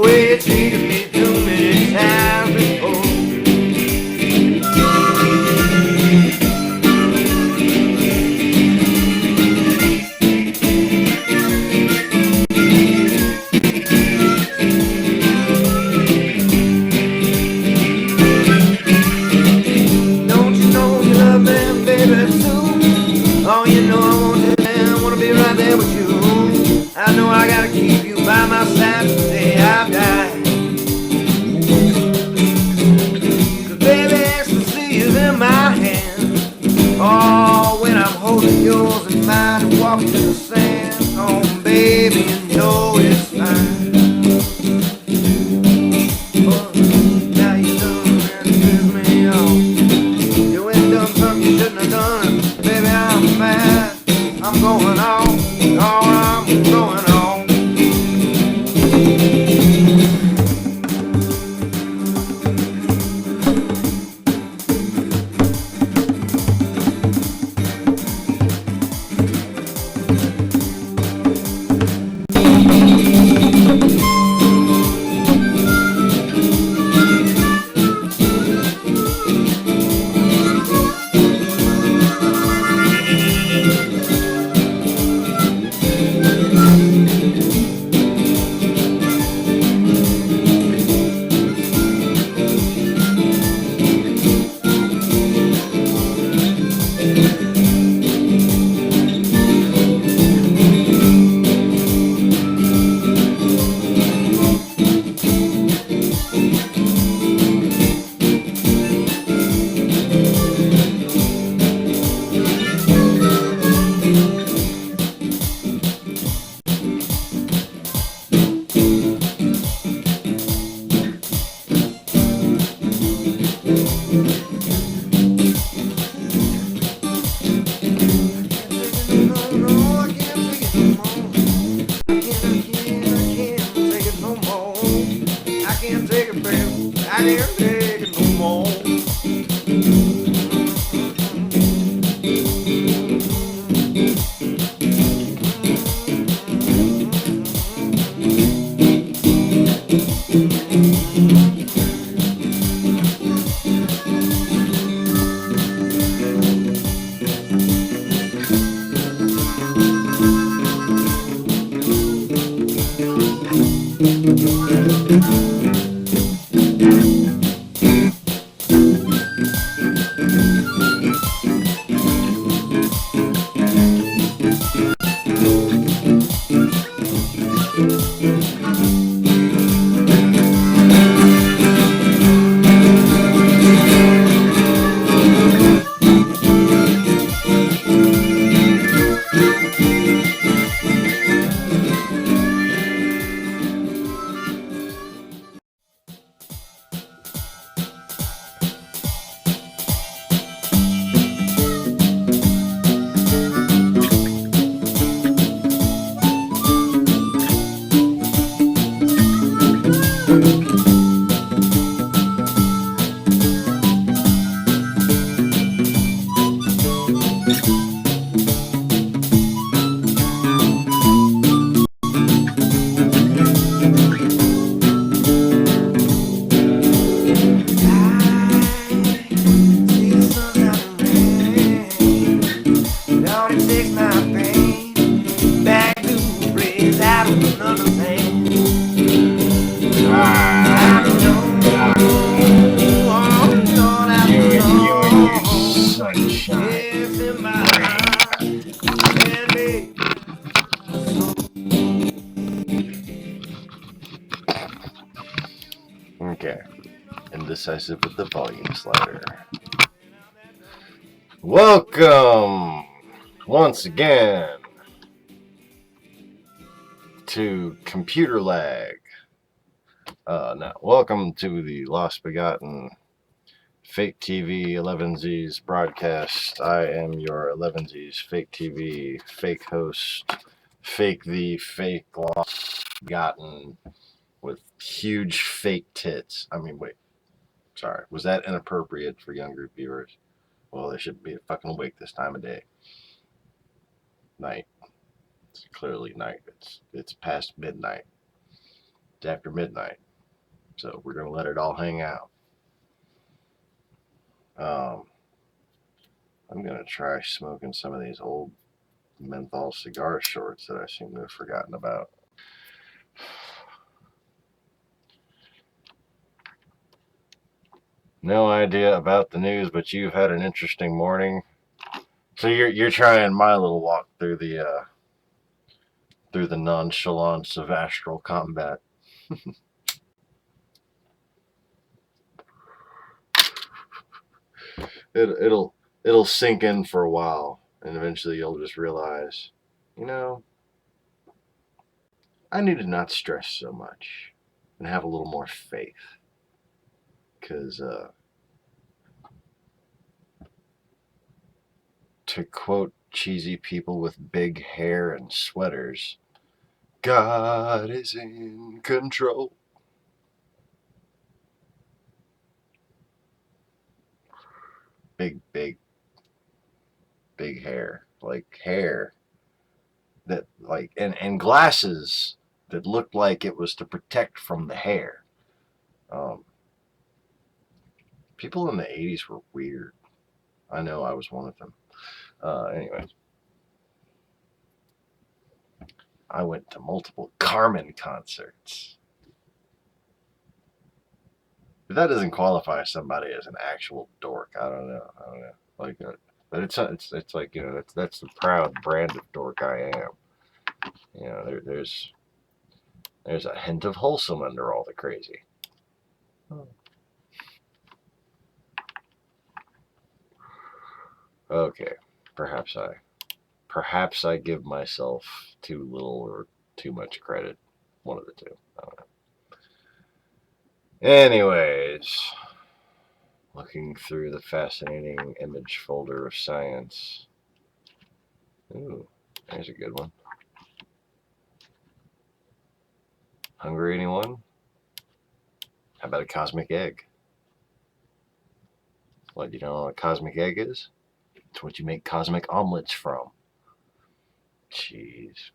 way you treated me too many times before. Don't you know you love me, baby, too? Oh, you know I want you there, I wanna be right there with you. I know I gotta keep you by my side the day I die. 'Cause baby, ecstasy is in my hand. Oh, when I'm holding yours in mine and walking in the sand. Oh, baby, you know it's fine. Oh, now you done and piss me off. You ain't done something you shouldn't have done. Baby, I'm mad. I'm going on. Oh, I'm going on. Okay, indecisive with the volume slider. Welcome once again to Computer Lag. Welcome to the Lost Begotten Fake TV 11Z's broadcast. I am your 11Z's Fake TV fake host, Fake the Fake Lost Begotten with huge fake tits. Wait. Sorry. Was that inappropriate for younger viewers? Well, they should be fucking awake this time of day. Night. It's clearly night. It's past midnight. It's after midnight. So we're going to let it all hang out. I'm going to try smoking some of these old menthol cigar shorts that I seem to have forgotten about. No idea about the news, but you've had an interesting morning. So you're trying my little walk through the nonchalance of astral combat. It'll sink in for a while, and eventually you'll just realize, I need to not stress so much and have a little more faith. Because, to quote cheesy people with big hair and sweaters, God is in control. Big hair. Like hair that, like, and glasses that looked like it was to protect from the hair. People in the 80s were weird. I know I was one of them. Anyways, I went to multiple Carmen concerts. But that doesn't qualify somebody as an actual dork. I don't know. Like, but it's like, that's the proud brand of dork I am. There's a hint of wholesome under all the crazy. Okay, perhaps I give myself too little or too much credit. One of the two. I don't know. Anyways, looking through the fascinating image folder of science. Ooh, there's a good one. Hungry, anyone? How about a cosmic egg? What, you don't know what a cosmic egg is? It's what you make cosmic omelets from. Jeez.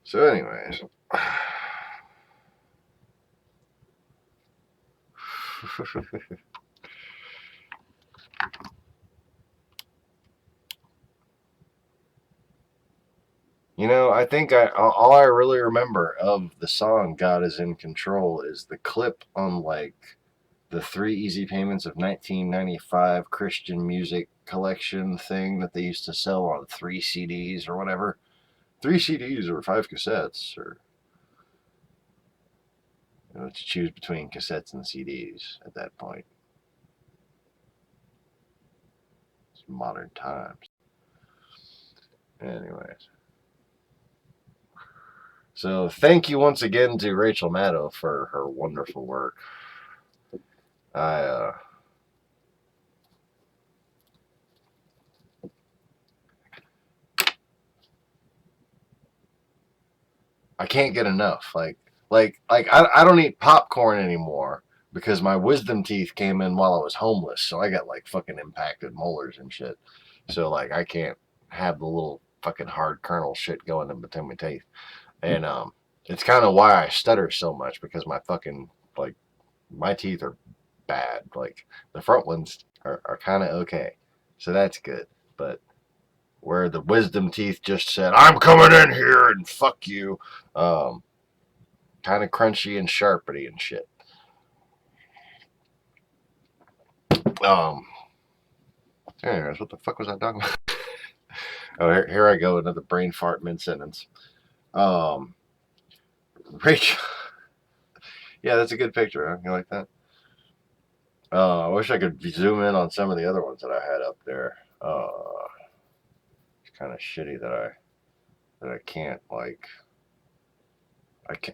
So anyways. I think all I really remember of the song God is in Control is the clip on, like, the 3 Easy Payments of 1995 Christian music collection thing that they used to sell on 3 CDs or whatever. 3 CDs or 5 cassettes, or to choose between cassettes and CDs at that point. It's modern times. Anyways. So thank you once again to Rachel Maddow for her wonderful work. I can't get enough. Like I don't eat popcorn anymore because my wisdom teeth came in while I was homeless, so I got, like, fucking impacted molars and shit. So, like, I can't have the little fucking hard kernel shit going in between my teeth. And it's kind of why I stutter so much, because my fucking, like, my teeth are bad. Like, the front ones are kind of okay, so that's good. But where the wisdom teeth just said, I'm coming in here and fuck you, kind of crunchy and sharpety and shit. Anyways, what the fuck was I talking about? Oh, here I go, another brain fart mid-sentence. Rachel. Yeah, that's a good picture, huh? You like that? I wish I could zoom in on some of the other ones that I had up there. It's kind of shitty that I can't, like,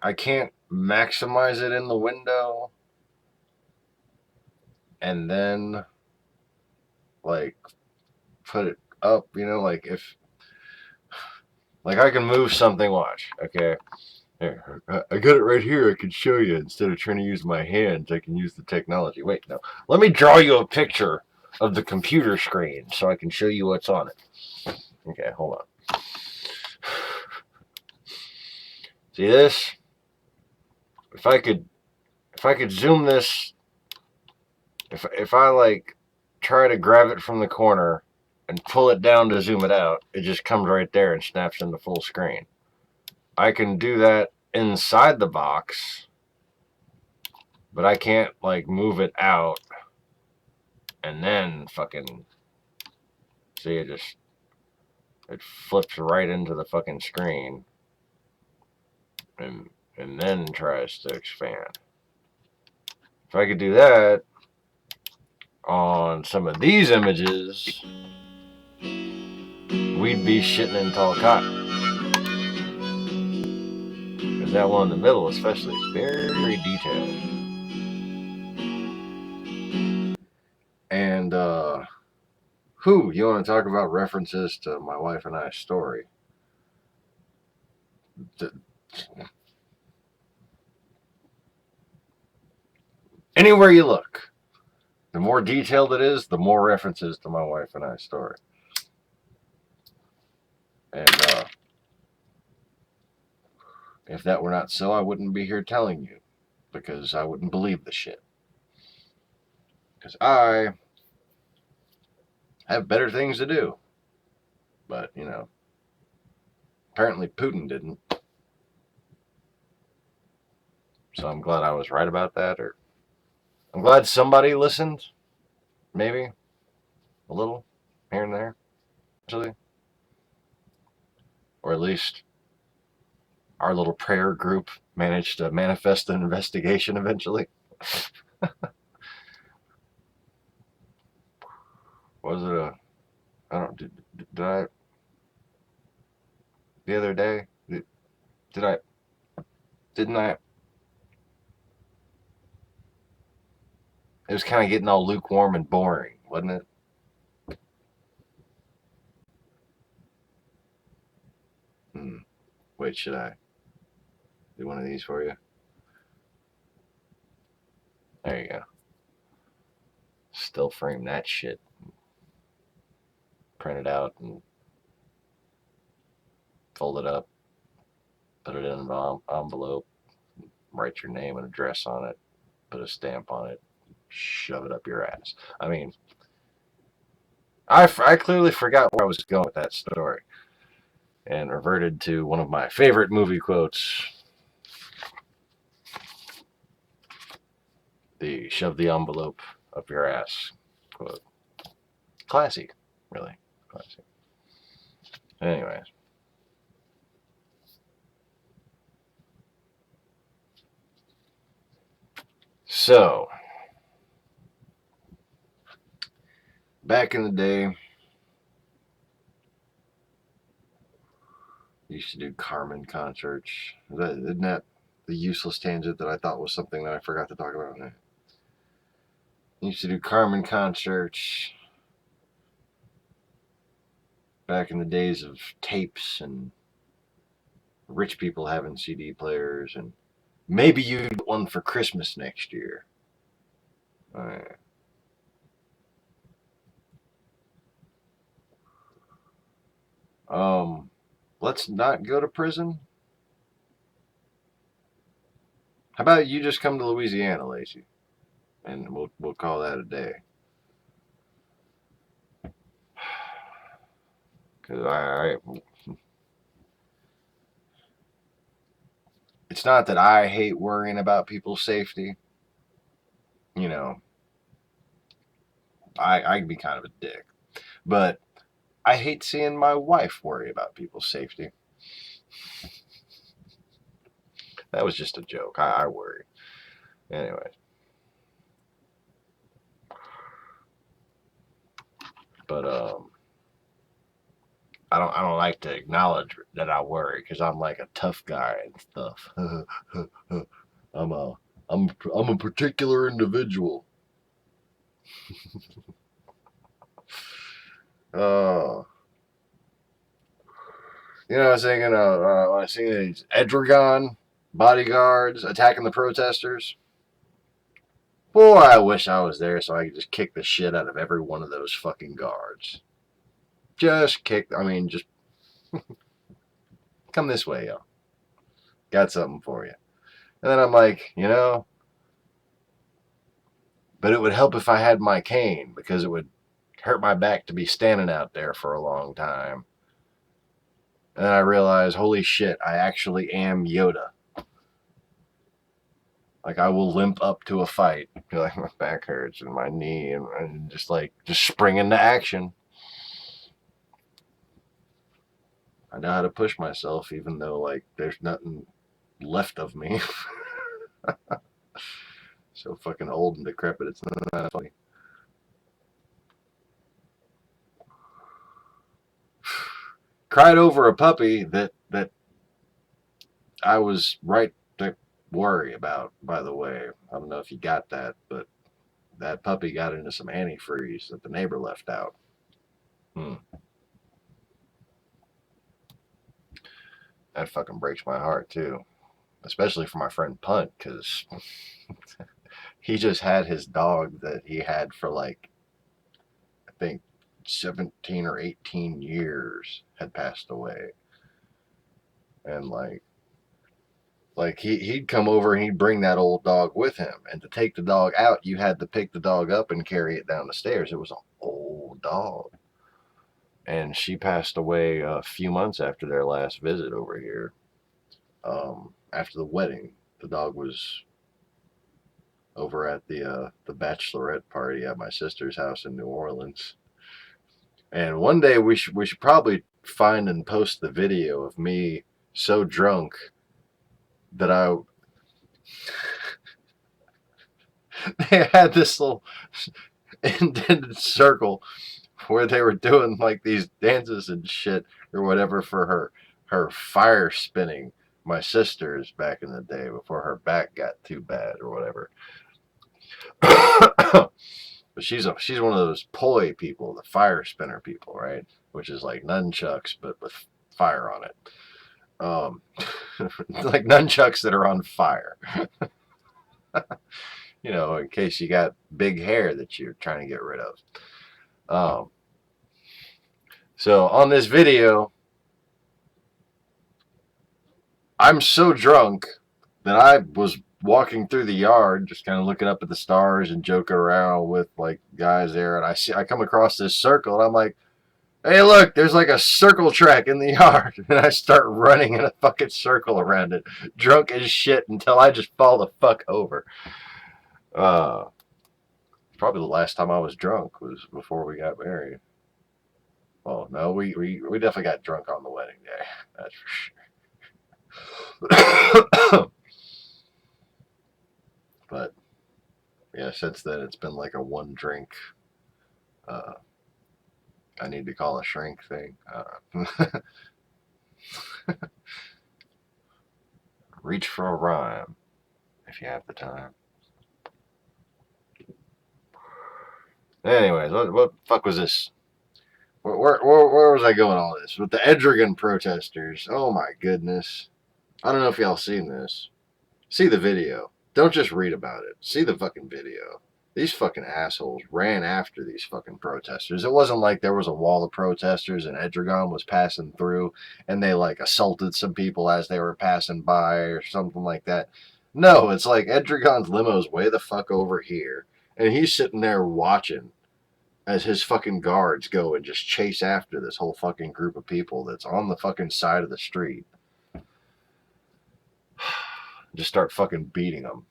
I can't maximize it in the window and then, like, put it up, like, if, like, I can move something, watch, okay? Here, I got it right here. I can show you. Instead of trying to use my hands, I can use the technology. Wait, no. Let me draw you a picture of the computer screen so I can show you what's on it. Okay, hold on. See this? If I could zoom this, if I like try to grab it from the corner and pull it down to zoom it out, it just comes right there and snaps into full screen. I can do that inside the box, but I can't like move it out and then fucking see it flips right into the fucking screen and then tries to expand. If I could do that on some of these images, we'd be shitting in tall cotton. Because that one in the middle especially is very detailed. And you want to talk about references to my wife and I's story? Anywhere you look, the more detailed it is, the more references to my wife and I's story. And if that were not so, I wouldn't be here telling you, because I wouldn't believe the shit. Because I have better things to do. But, you know, apparently Putin didn't. So I'm glad I was right about that. Or I'm glad somebody listened. Maybe. A little. Here and there. Actually. Or at least our little prayer group managed to manifest an investigation eventually. Was it I don't, did I, the other day, didn't I, it was kind of getting all lukewarm and boring, wasn't it? Wait, should I do one of these for you? There you go. Still frame that shit. Print it out and fold it up. Put it in an envelope. Write your name and address on it. Put a stamp on it. Shove it up your ass. I mean, I clearly forgot where I was going with that story. And reverted to one of my favorite movie quotes. The shove the envelope up your ass quote. Classy, really. Classy. Anyways. So, back in the day, used to do Carmen concerts. Isn't that the useless tangent that I thought was something that I forgot to talk about? Used to do Carmen concerts back in the days of tapes and rich people having CD players, and maybe you get one for Christmas next year. Let's not go to prison. How about you just come to Louisiana, Lacey, and we'll call that a day. Because it's not that I hate worrying about people's safety. You know, I can be kind of a dick, but I hate seeing my wife worry about people's safety. That was just a joke. I worry. Anyway. But I don't like to acknowledge that I worry because I'm like a tough guy and stuff. I'm a particular individual. Oh. You know, I was thinking when I see these Edragon bodyguards attacking the protesters. Boy, I wish I was there so I could just kick the shit out of every one of those fucking guards. Just come this way, y'all. got something for you. And then I'm like, you know, but it would help if I had my cane because it would hurt my back to be standing out there for a long time. And then I realized, holy shit, I actually am Yoda. Like, I will limp up to a fight. Like, my back hurts and my knee, and just spring into action. I know how to push myself, even though, like, there's nothing left of me. So fucking old and decrepit, it's not funny. Cried over a puppy that I was right to worry about, by the way. I don't know if you got that, but that puppy got into some antifreeze that the neighbor left out. That fucking breaks my heart, too. Especially for my friend Punt, because he just had his dog that he had for, like, I think 17 or 18 years had passed away. And, like he'd come over and he'd bring that old dog with him. And to take the dog out, you had to pick the dog up and carry it down the stairs. It was an old dog. And she passed away a few months after their last visit over here. After the wedding, the dog was over at the bachelorette party at my sister's house in New Orleans. And one day we should probably find and post the video of me so drunk that they had this little indented circle where they were doing like these dances and shit or whatever for her fire spinning my sister's back in the day before her back got too bad or whatever. But she's one of those poi people, the fire spinner people, right? Which is like nunchucks but with fire on it. Like nunchucks that are on fire. You know, in case you got big hair that you're trying to get rid of. So on this video, I'm so drunk that I was walking through the yard, just kind of looking up at the stars and joking around with like guys there, and I come across this circle, and I'm like, hey, look, there's like a circle track in the yard, and I start running in a fucking circle around it, drunk as shit until I just fall the fuck over. Probably the last time I was drunk was before we got married. Oh no, we definitely got drunk on the wedding day. That's for sure. But yeah, since then it's been like a one drink. I need to call a shrink thing. Reach for a rhyme if you have the time. Anyways, what the fuck was this? Where was I going all this? With the Edragon protesters. Oh my goodness. I don't know if y'all seen this. See the video. Don't just read about it. See the fucking video. These fucking assholes ran after these fucking protesters. It wasn't like there was a wall of protesters and Edragon was passing through and they like assaulted some people as they were passing by or something like that. No, it's like Edragon's limo's way the fuck over here and he's sitting there watching as his fucking guards go and just chase after this whole fucking group of people that's on the fucking side of the street. Just start fucking beating them.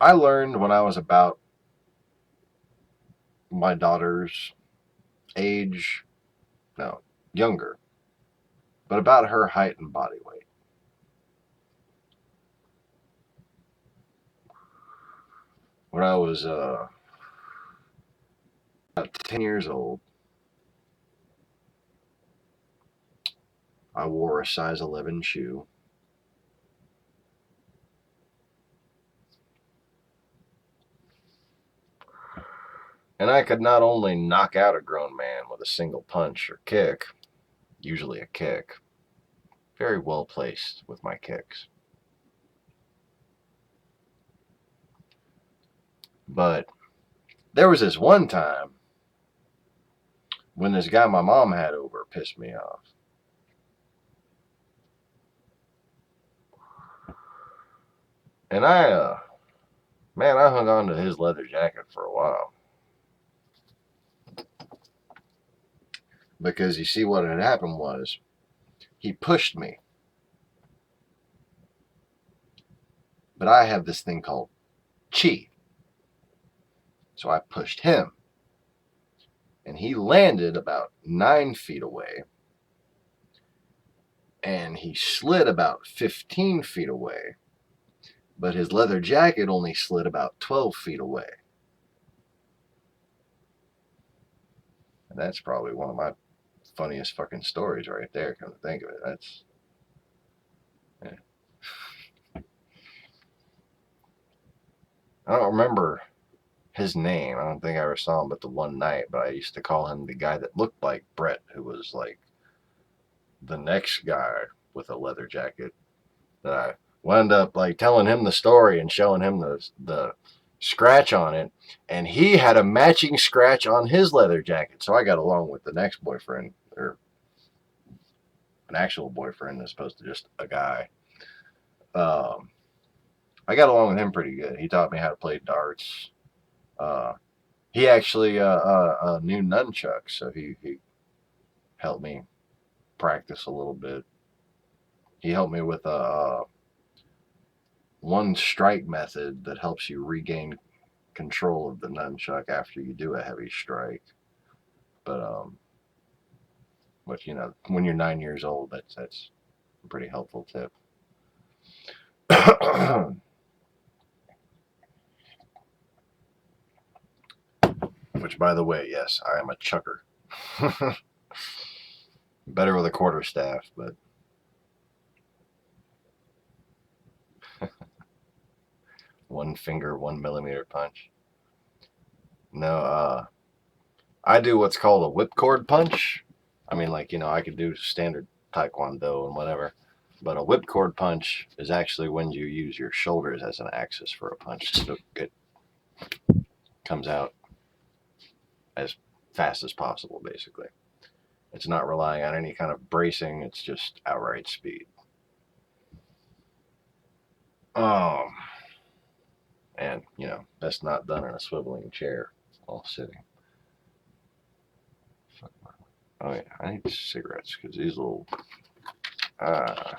I learned when I was about my daughter's age, no, younger, but about her height and body weight. When I was about 10 years old, I wore a size 11 shoe. And I could not only knock out a grown man with a single punch or kick, usually a kick. Very well placed with my kicks. But there was this one time when this guy my mom had over pissed me off. And I hung on to his leather jacket for a while. Because you see, what had happened was he pushed me. But I have this thing called chi. So I pushed him. And he landed about 9 feet away. And he slid about 15 feet away. But his leather jacket only slid about 12 feet away. And that's probably one of my funniest fucking stories right there, come to think of it. That's... yeah. I don't remember his name. I don't think I ever saw him but the one night, but I used to call him the guy that looked like Brett, who was like the next guy with a leather jacket, that I wound up like telling him the story and showing him the scratch on it, and he had a matching scratch on his leather jacket. So I got along with the next boyfriend, or an actual boyfriend as opposed to just a guy. I got along with him pretty good. He taught me how to play darts. He actually knew nunchucks, so he helped me practice a little bit. He helped me with a one strike method that helps you regain control of the nunchuck after you do a heavy strike. But you know, when you're 9 years old, that's a pretty helpful tip. Which, by the way, yes, I am a chucker. Better with a quarterstaff, but one finger, 1 millimeter punch. No, I do what's called a whipcord punch. I mean, like, you know, I could do standard taekwondo and whatever, but a whipcord punch is actually when you use your shoulders as an axis for a punch. So it comes out as fast as possible, basically. It's not relying on any kind of bracing. It's just outright speed. And, you know, that's not done in a swiveling chair while sitting. Oh, yeah, I need cigarettes because these little... I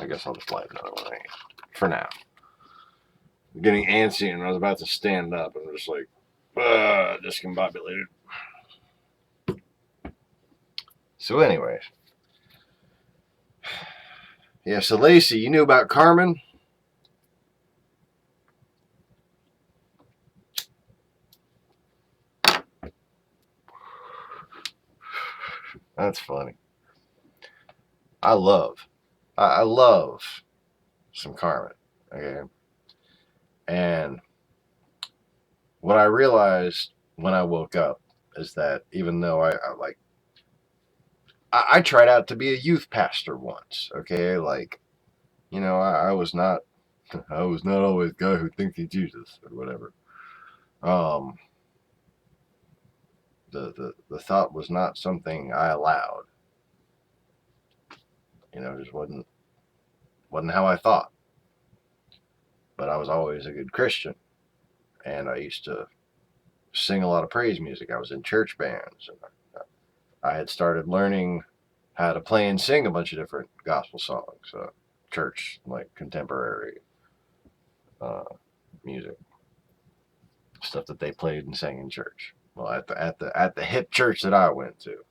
guess I'll just light another one for now. I'm getting antsy, and I was about to stand up, and I'm just like, discombobulated. So anyways. Yeah, so Lacey, you knew about Carmen? That's funny. I love some Carmen. Okay. And what I realized when I woke up is that even though I tried out to be a youth pastor once, okay? Like, you know, I was not always the guy who thinks he's Jesus or whatever. The thought was not something I allowed. You know, it just wasn't how I thought. But I was always a good Christian, and I used to sing a lot of praise music. I was in church bands, and I had started learning how to play and sing a bunch of different gospel songs, church, like contemporary music, stuff that they played and sang in church. Well, at the hip church that I went to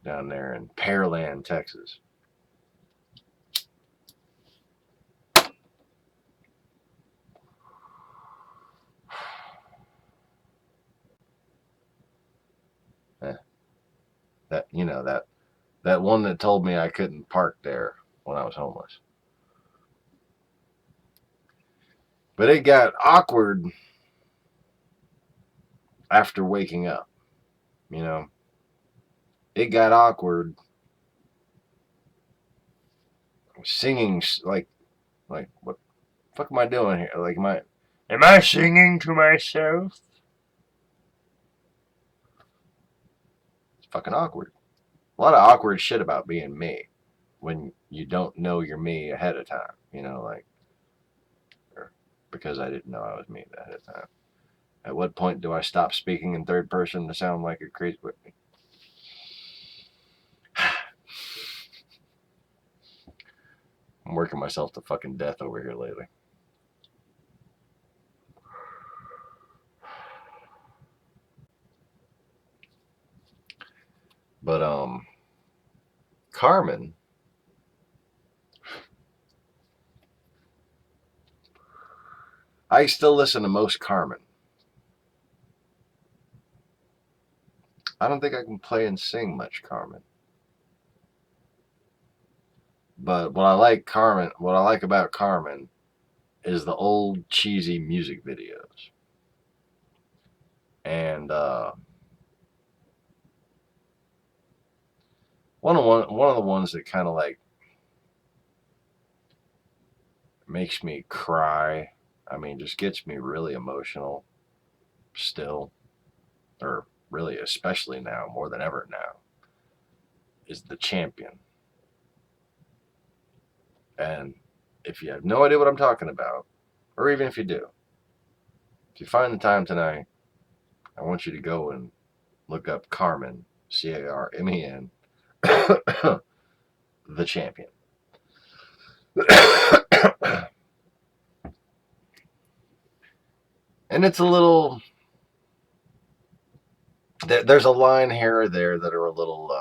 down there in Pearland, Texas. That, you know, that one that told me I couldn't park there when I was homeless. But it got awkward after waking up, you know. it got awkward. Singing like what the fuck am I doing here? Like am I singing to myself? It's fucking awkward. A lot of awkward shit about being me when you don't know you're me ahead of time. You know, like, or because I didn't know I was me ahead of time. At what point do I stop speaking in third person to sound like a crazy? I'm working myself to fucking death over here lately. But Carmen, I still listen to most Carmen. I don't think I can play and sing much Carmen. But what I like about Carmen is the old cheesy music videos. And one of the ones that kind of like makes me cry. I mean, just gets me really emotional still, or really especially now, more than ever now, is The Champion. And if you have no idea what I'm talking about, or even if you do, if you find the time tonight, I want you to go and look up Carmen, Carmen, The Champion. And it's a little, there's a line here or there that are a little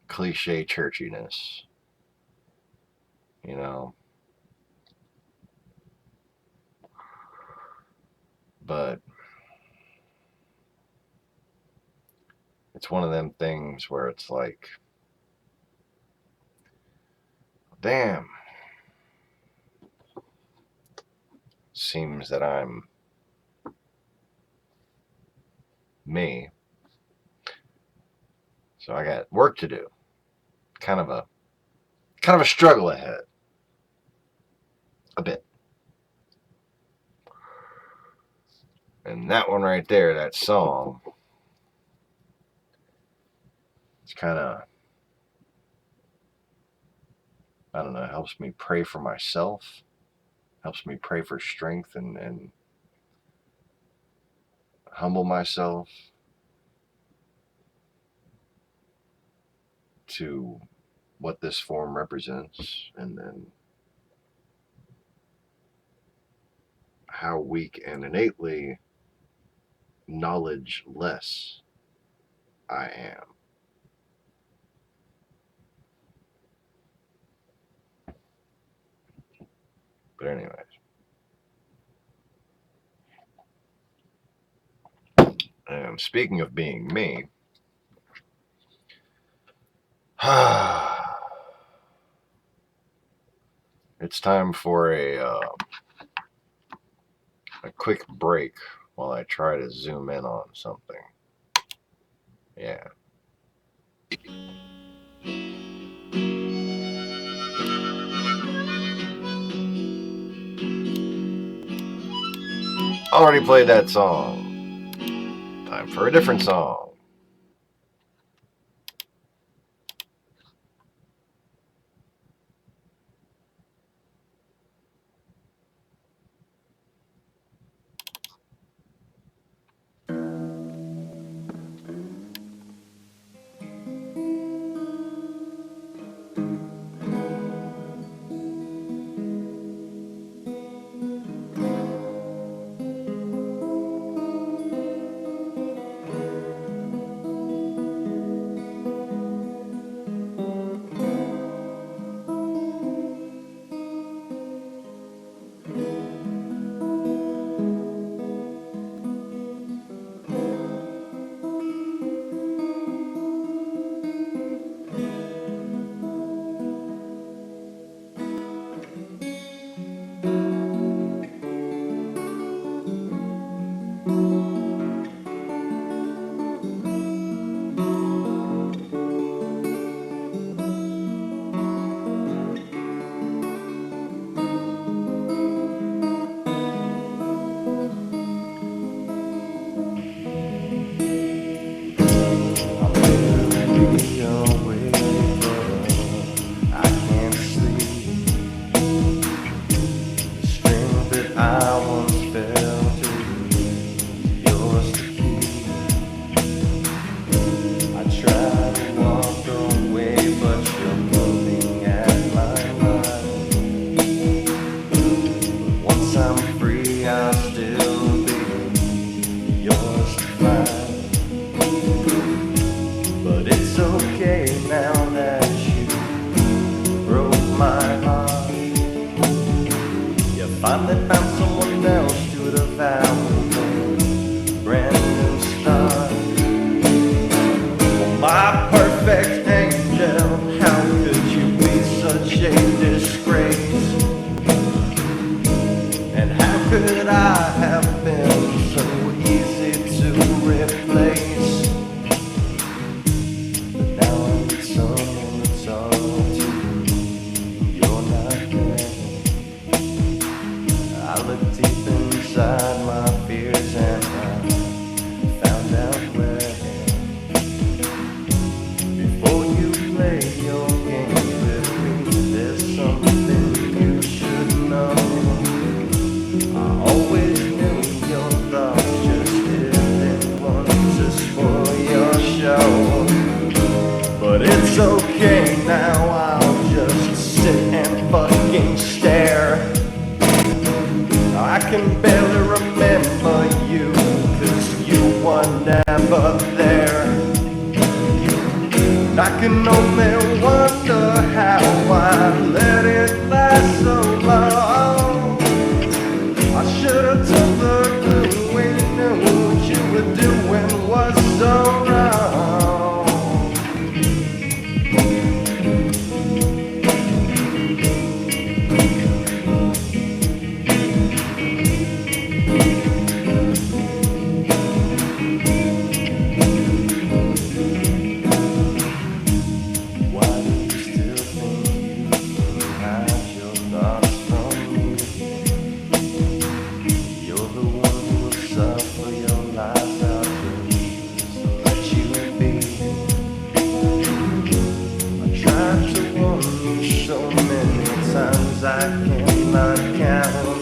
cliche churchiness, you know. But it's one of them things where it's like, damn, seems that I'm me. So I got work to do. Kind of a struggle ahead. A bit. And that one right there, that song, it's kind of, I don't know, helps me pray for myself, helps me pray for strength and humble myself to what this form represents, and then how weak and innately knowledge-less I am. But anyways, and speaking of being me, it's time for a quick break while I try to zoom in on something. Yeah. Already played that song. Time for a different song. someone else should have found a brand new start. Well, my perfect angel, how could you be such a disgrace? And how could I have been so easy to replace? But now I need someone to talk to. You're not there. I look deep inside my fears and I found out where. Before you play your game with me, there's something you should know. I always knew your thoughts just didn't want to spoil your show. But it's okay now, I'll just sit and fucking stare. I can barely remember you, 'cause you were never there. And I can only wonder how I let it last so long. I should have took the clue when you knew what you were doing was so wrong. Why do you still think you can hide your thoughts from me? You're the one who will suffer your lies. I'll just let you be. I tried to warn you so many times I cannot count.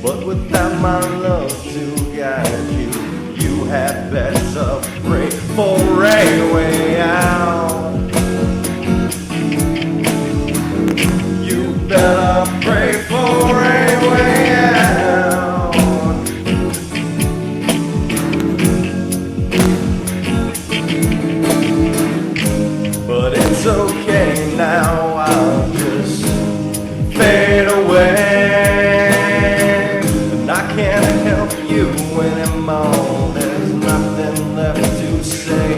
But without my love to guide you, you had better pray for a way out. You better pray for a way out. But it's okay now, I'll just fade away. And I can't help you anymore, there's nothing left to say.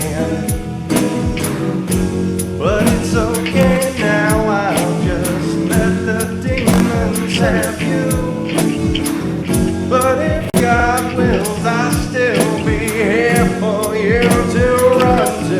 But it's okay now, I'll just let the demons have you. But if God wills, I'll still be here for you to run to.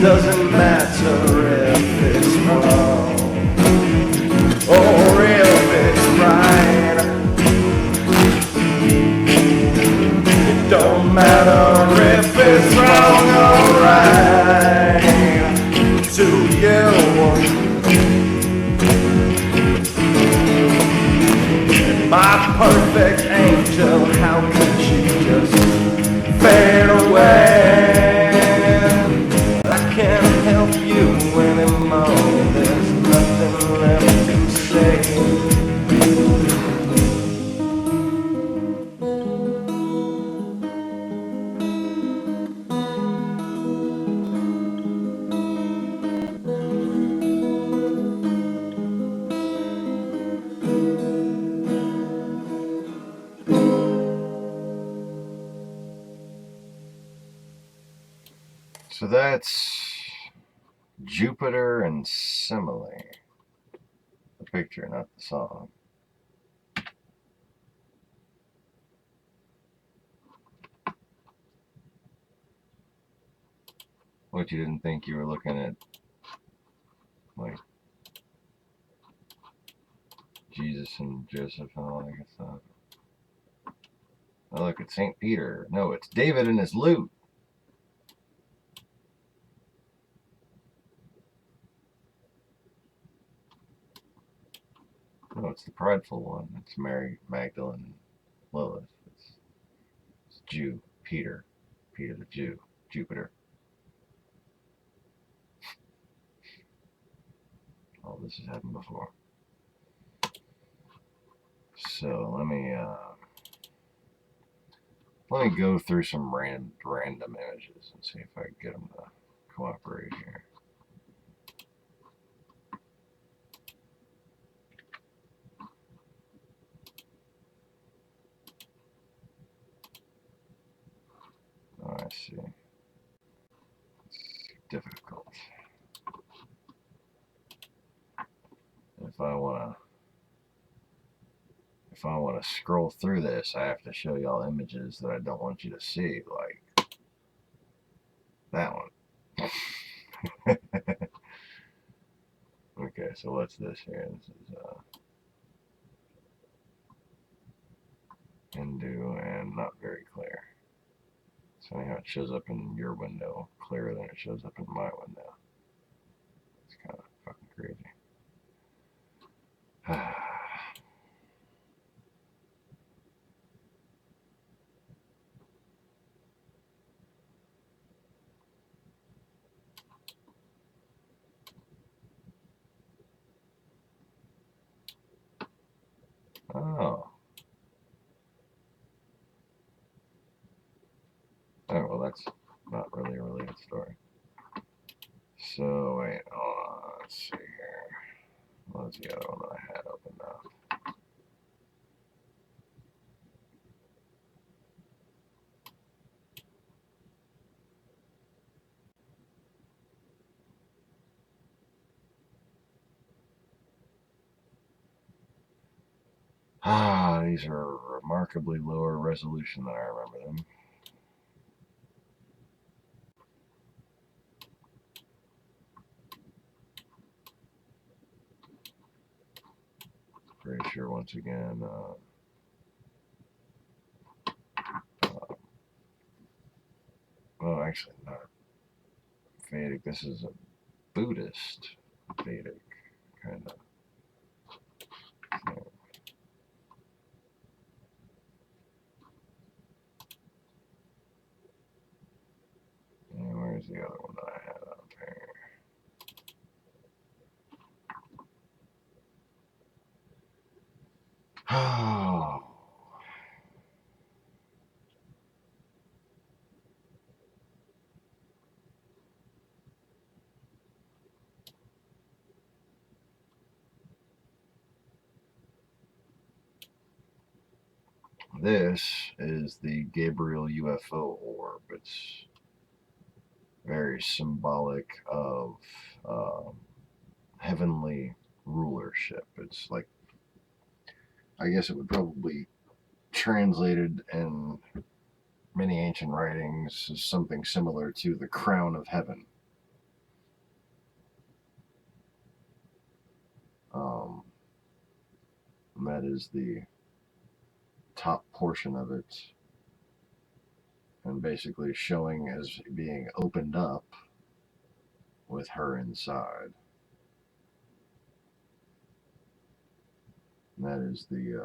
Doesn't matter if it's wrong or if it's right. It don't matter if it's wrong or right to you. My perfect angel, how could you just So that's Jupiter and Simile. The picture, not the song. What, you didn't think you were looking at, like, Jesus and Joseph and all that good stuff? Oh, look, it's St. Peter. No, it's David and his lute. No, it's the prideful one. It's Mary Magdalene and Lilith. It's Jew, Peter. Peter the Jew. Jupiter. Oh, this has happened before. So let me go through some random images and see if I can get them to cooperate here. Oh, I see. It's difficult. If I want to scroll through this, I have to show y'all images that I don't want you to see, like that one. Okay, so what's this here? This is Hindu and not very clear. So anyhow, it shows up in your window clearer than it shows up in my window. It's kind of fucking crazy. Oh. Oh, well, that's not really a related story. So, wait, hold on, let's see here. What's the other one that I had opened up? Ah, these are remarkably lower resolution than I remember them. Pretty sure once again, well, actually not Vedic. This is a Buddhist Vedic kind of thing. And where's the other one that I had up here? Oh. This is the Gabriel UFO orb. It's very symbolic of heavenly rulership. It's like, I guess it would probably translated in many ancient writings as something similar to the crown of heaven. And that is the top portion of it, and basically showing as being opened up with her inside. And that is the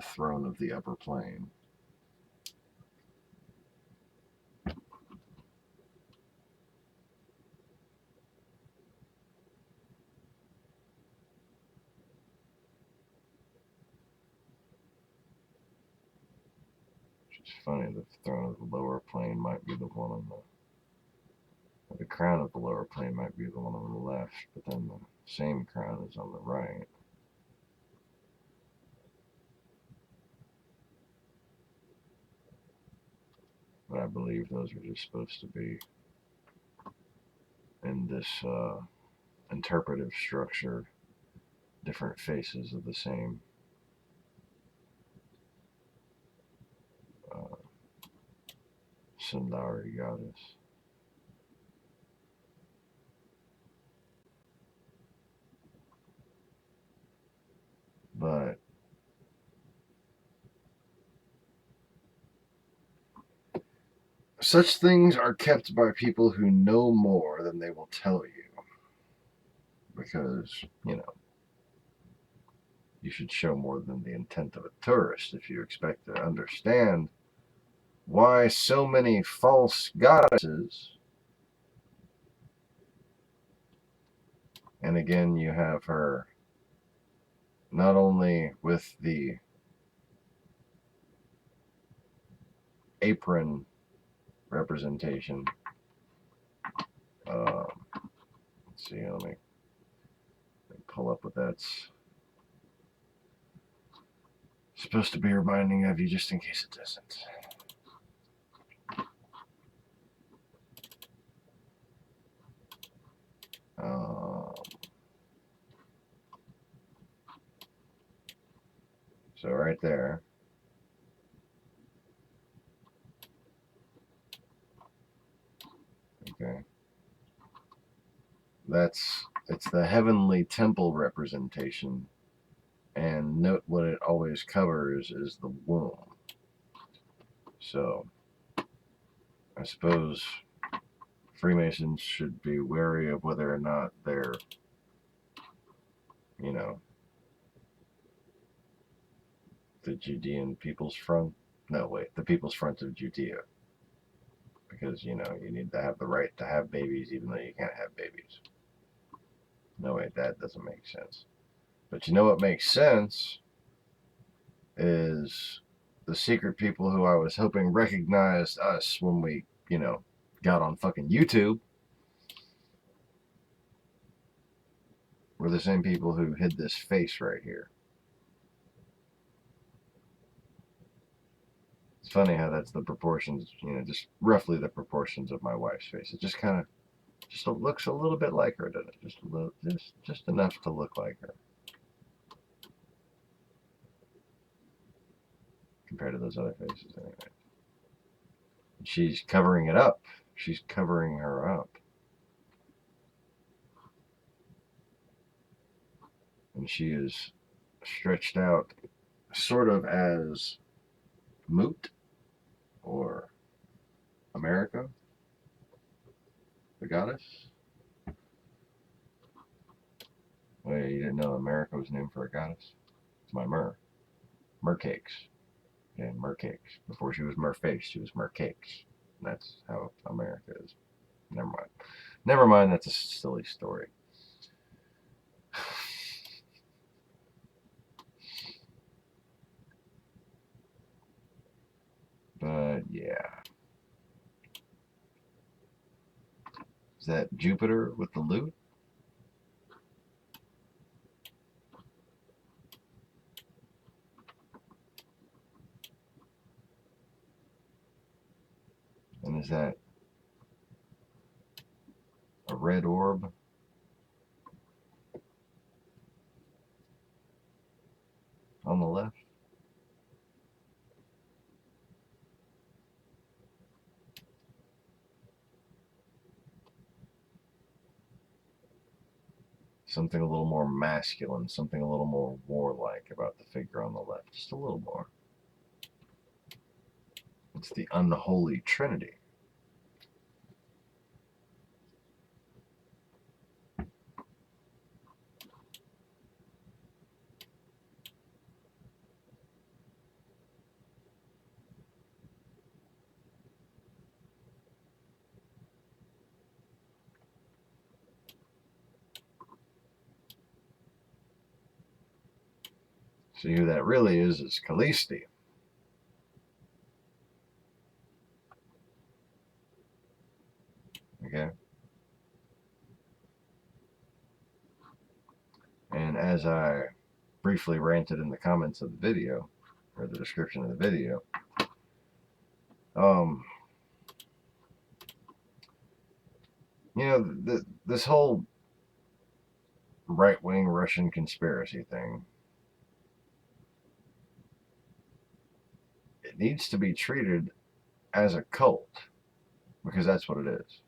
throne of the upper plane. It's funny, the throne of the lower plane might be the one on the crown of the lower plane might be the one on the left, but then the same crown is on the right. But I believe those are just supposed to be in this interpretive structure, different faces of the same Sundari goddess. But such things are kept by people who know more than they will tell you. Because, you know, you should show more than the intent of a tourist if you expect to understand why so many false goddesses. And again, you have her not only with the apron representation. Let's see, let me pull up what that's supposed to be reminding of you, just in case it doesn't. So right there. Okay. It's the heavenly temple representation, and note what it always covers is the womb. So I suppose Freemasons should be wary of whether or not they're, you know, the Judean People's Front. No, wait, the People's Front of Judea. Because, you know, you need to have the right to have babies even though you can't have babies. No, wait, that doesn't make sense. But you know what makes sense is the secret people who I was hoping recognized us when we, you know, got on fucking YouTube were the same people who hid this face right here. It's funny how that's the proportions, you know, just roughly the proportions of my wife's face. It just kind of just looks a little bit like her, doesn't it? Just a little, just enough to look like her compared to those other faces, anyway. She's covering it up. She's covering her up. And she is stretched out sort of as Moot or America, the goddess. Wait, you didn't know America was named for a goddess? It's my Mer. Mercakes. Yeah, Mercakes. Before she was Merface, she was Mercakes. And that's how America is. Never mind. Never mind, that's a silly story. But yeah. Is that Jupiter with the lute? And is that a red orb? On the left? Something a little more masculine, something a little more warlike about the figure on the left. Just a little more. It's the unholy trinity. See who that really is Kallista. Okay? And as I briefly ranted in the comments of the video, or the description of the video, You know, this whole right-wing Russian conspiracy thing, it needs to be treated as a cult, because that's what it is.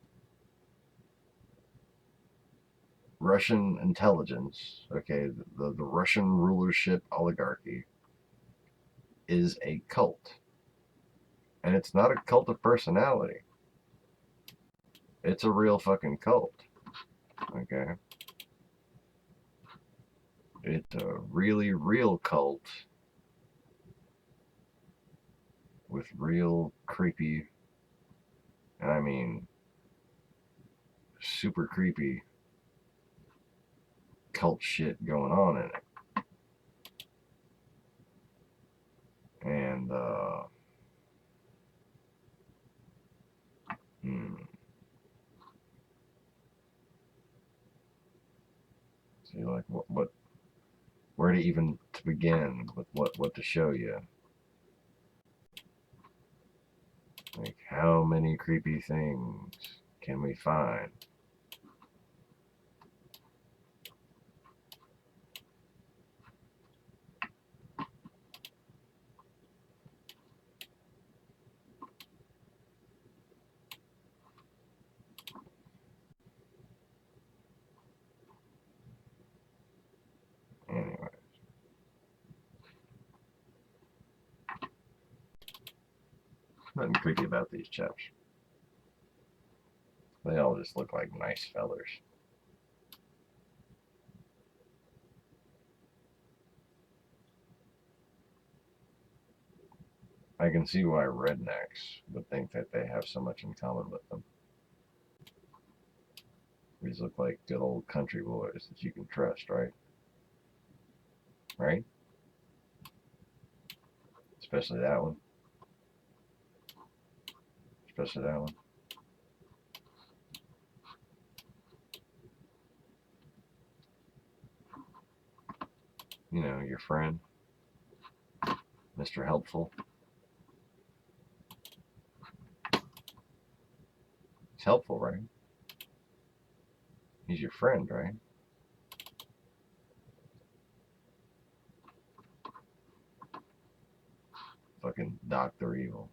Russian intelligence, okay, the Russian rulership oligarchy is a cult. And it's not a cult of personality. It's a real fucking cult. Okay? It's a really real cult with real creepy, and I mean super creepy cult shit going on in it. And see, like what where to even to begin with what to show you. Like, how many creepy things can we find? Anyway. Nothing creepy about these chaps. They all just look like nice fellers. I can see why rednecks would think that they have so much in common with them. These look like good old country boys that you can trust, right? Right? Especially that one. Especially that one. You know, your friend, Mr. Helpful. He's helpful, right? He's your friend, right? Fucking Dr. Evil.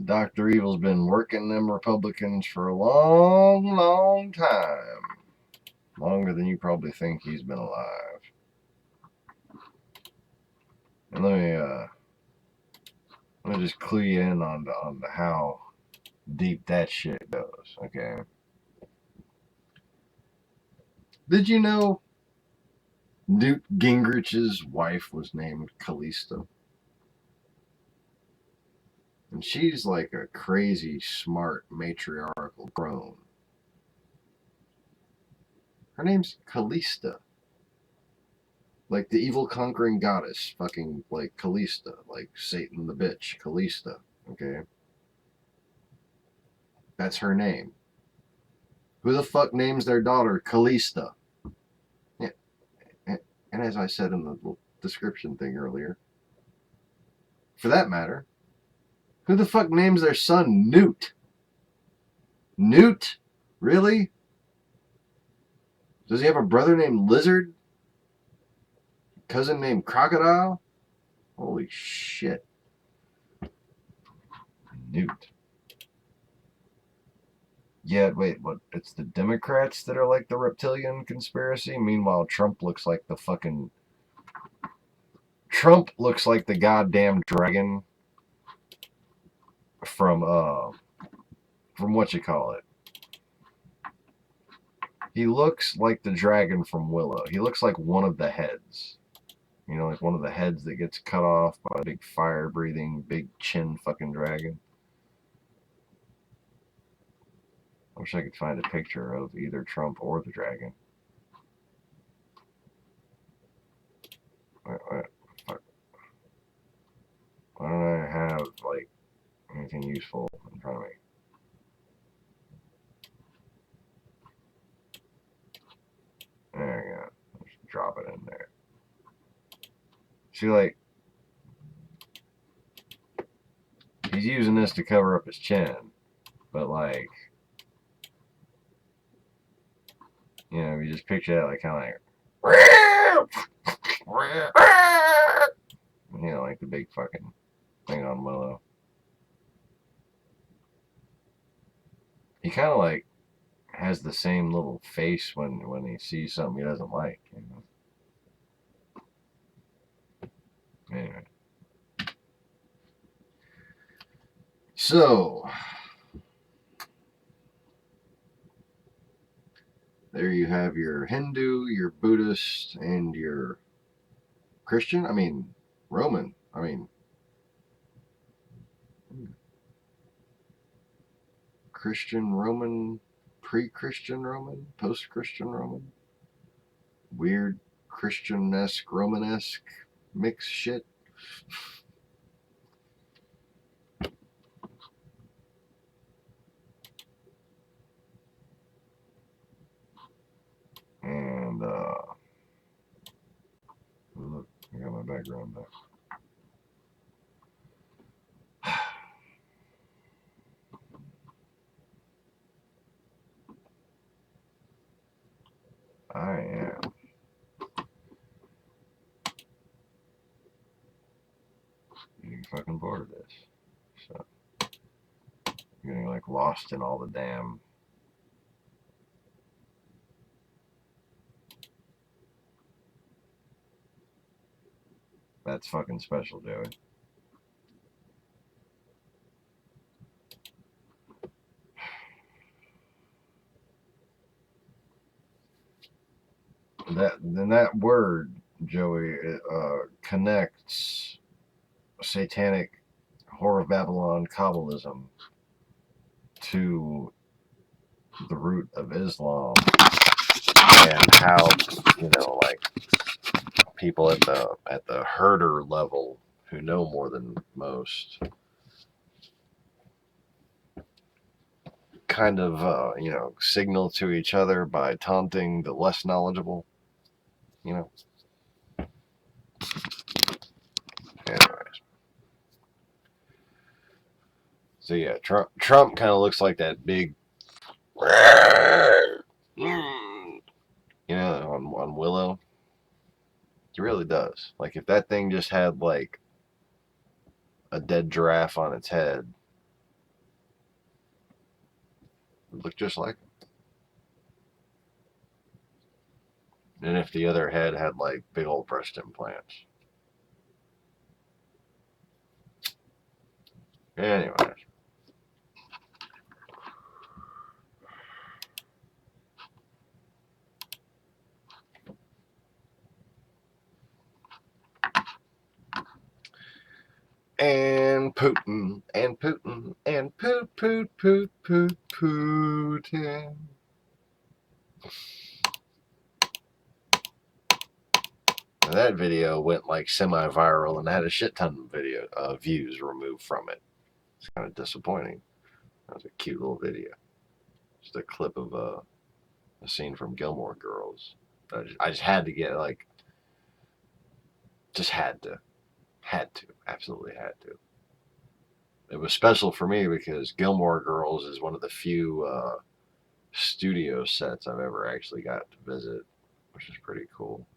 Dr. Evil's been working them Republicans for a long, long time. Longer than you probably think he's been alive. And let me just clue you in on how deep that shit goes, okay? Did you know Newt Gingrich's wife was named Kallista? And she's like a crazy, smart, matriarchal crone. Her name's Kallista. Like the evil conquering goddess, fucking like Kallista, like Satan the bitch, Kallista, okay? That's her name. Who the fuck names their daughter Kallista? Yeah. And as I said in the little description thing earlier, for that matter, who the fuck names their son Newt? Newt? Really? Does he have a brother named Lizard? Cousin named Crocodile? Holy shit. Newt. Yeah, wait, what? It's the Democrats that are like the reptilian conspiracy? Meanwhile, Trump looks like the fucking... Trump looks like the goddamn dragon from what you call it. He looks like the dragon from Willow. He looks like one of the heads. You know, like one of the heads that gets cut off by a big fire-breathing, big chin fucking dragon. I wish I could find a picture of either Trump or the dragon. Why don't I have, like, anything useful in front of me? There you go. Just drop it in there. See, like, he's using this to cover up his chin, but like, you know, you just picture that like kind of like, you know, like the big fucking thing on Willow. He kind of like has the same little face when he sees something he doesn't like, you know. Anyway. So, there you have your Hindu, your Buddhist, and your Christian. I mean, Roman. I mean, Christian Roman, pre-Christian Roman, post-Christian Roman. Weird Christian-esque, Romanesque mix shit. And, look, I got my background back. I am getting fucking bored of this. So, I'm getting like lost in all the damn. That's fucking special, Joey. That word, Joey, connects satanic Whore of Babylon Kabbalism to the root of Islam and how, you know, like people at the herder level who know more than most kind of you know, signal to each other by taunting the less knowledgeable, you know. Anyways, so yeah, Trump kind of looks like that big, you know, on Willow. He really does. Like if that thing just had like a dead giraffe on its head, it would look just like him. And if the other head had like big old breast implants. Anyways. And Putin, and Putin, and Putin. Now that video went like semi-viral and had a shit ton of views removed from it. It's kind of disappointing. That was a cute little video. Just a clip of a scene from Gilmore Girls. I just had to get like, just had to, absolutely had to. It was special for me because Gilmore Girls is one of the few studio sets I've ever actually got to visit, which is pretty cool.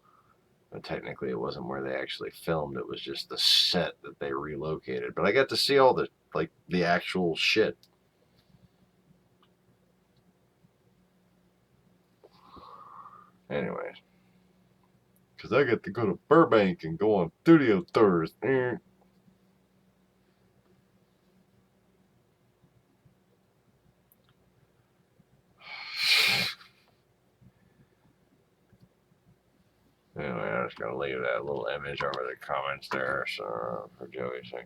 But technically, it wasn't where they actually filmed. It was just the set that they relocated. But I got to see all the like the actual shit. Anyways, because I get to go to Burbank and go on studio tours. Anyway, I'm just going to leave that little image over the comments there so for Joey's sake.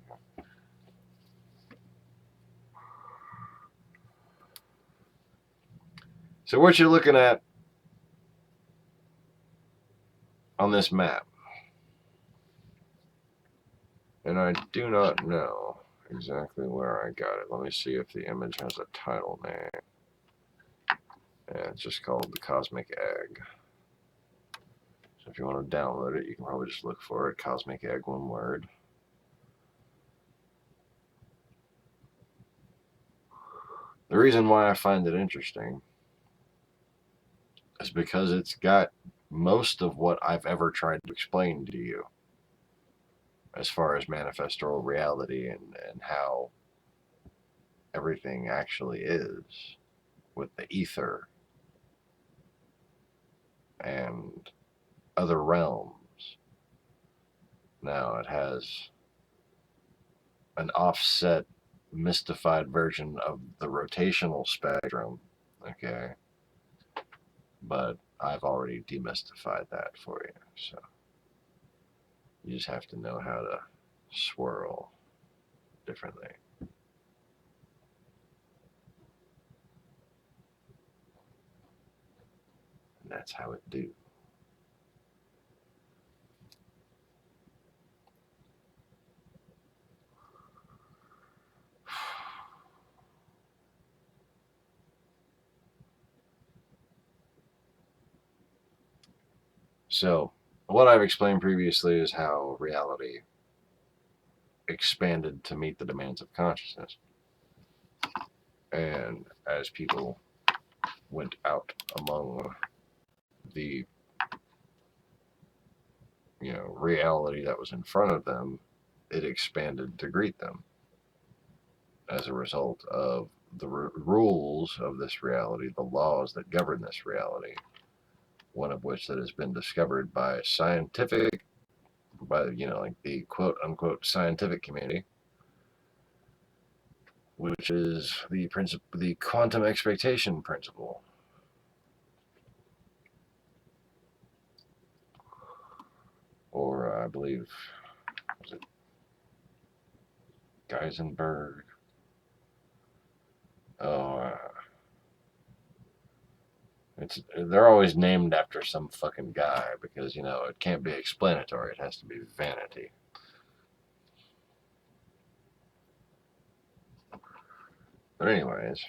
So what you're looking at on this map, and I do not know exactly where I got it. Let me see if the image has a title name. Yeah, it's just called the Cosmic Egg. So If you want to download it, you can probably just look for it. Cosmic Egg, one word. The reason why I find it interesting is because it's got most of what I've ever tried to explain to you as far as manifestal reality and how everything actually is with the ether and other realms. Now it has an offset, mystified version of the rotational spectrum, okay? But I've already demystified that for you, so you just have to know how to swirl differently. And that's how it do. So, what I've explained previously is how reality expanded to meet the demands of consciousness. And as people went out among the reality that was in front of them, it expanded to greet them as a result of the rules of this reality, the laws that govern this reality, one of which that has been discovered by like the quote unquote scientific community, which is the quantum expectation principle. Or I believe, was it Geisenberg? Oh, they're always named after some fucking guy because it can't be explanatory. It has to be vanity. But anyways,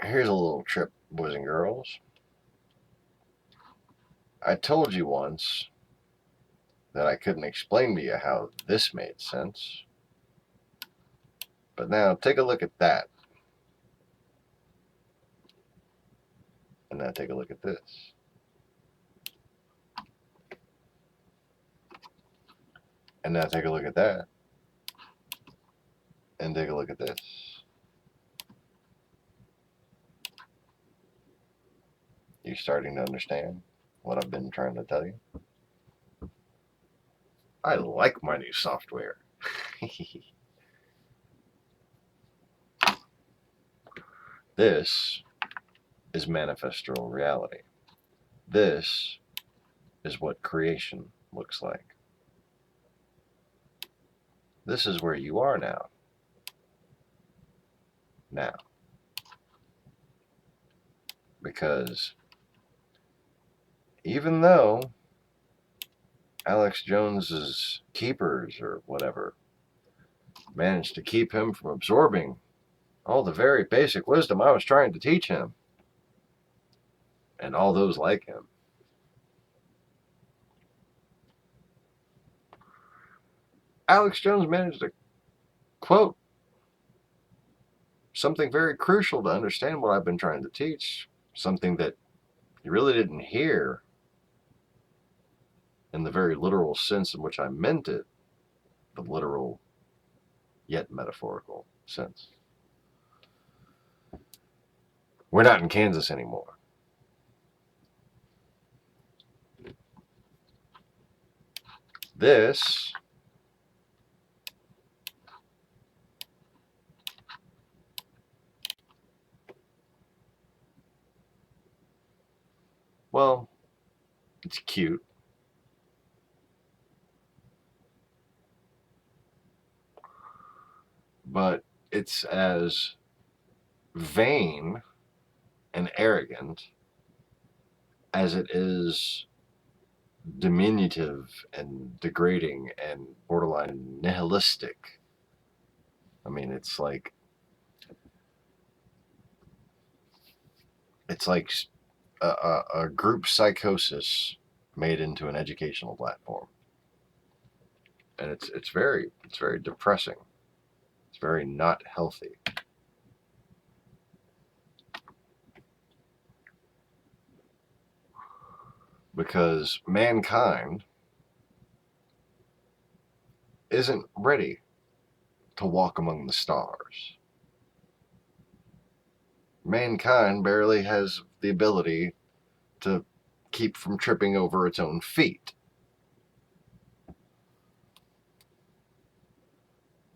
here's a little trip, boys and girls. I told you once that I couldn't explain to you how this made sense. But now take a look at that. And now take a look at this. And now take a look at that. And take a look at this. You starting to understand what I've been trying to tell you? I like my new software. This is manifestal reality. This is what creation looks like. This is where you are now. Now. Because even though Alex Jones's keepers or whatever managed to keep him from absorbing all the very basic wisdom I was trying to teach him, and all those like him, Alex Jones managed to quote something very crucial to understand what I've been trying to teach, something that you really didn't hear in the very literal sense in which I meant it, the literal yet metaphorical sense. We're not in Kansas anymore. This well, it's cute. But it's as vain and arrogant as it is diminutive and degrading and borderline nihilistic. I mean, it's like a group psychosis made into an educational platform, and it's very depressing. It's very not healthy. Because mankind isn't ready to walk among the stars. Mankind barely has the ability to keep from tripping over its own feet.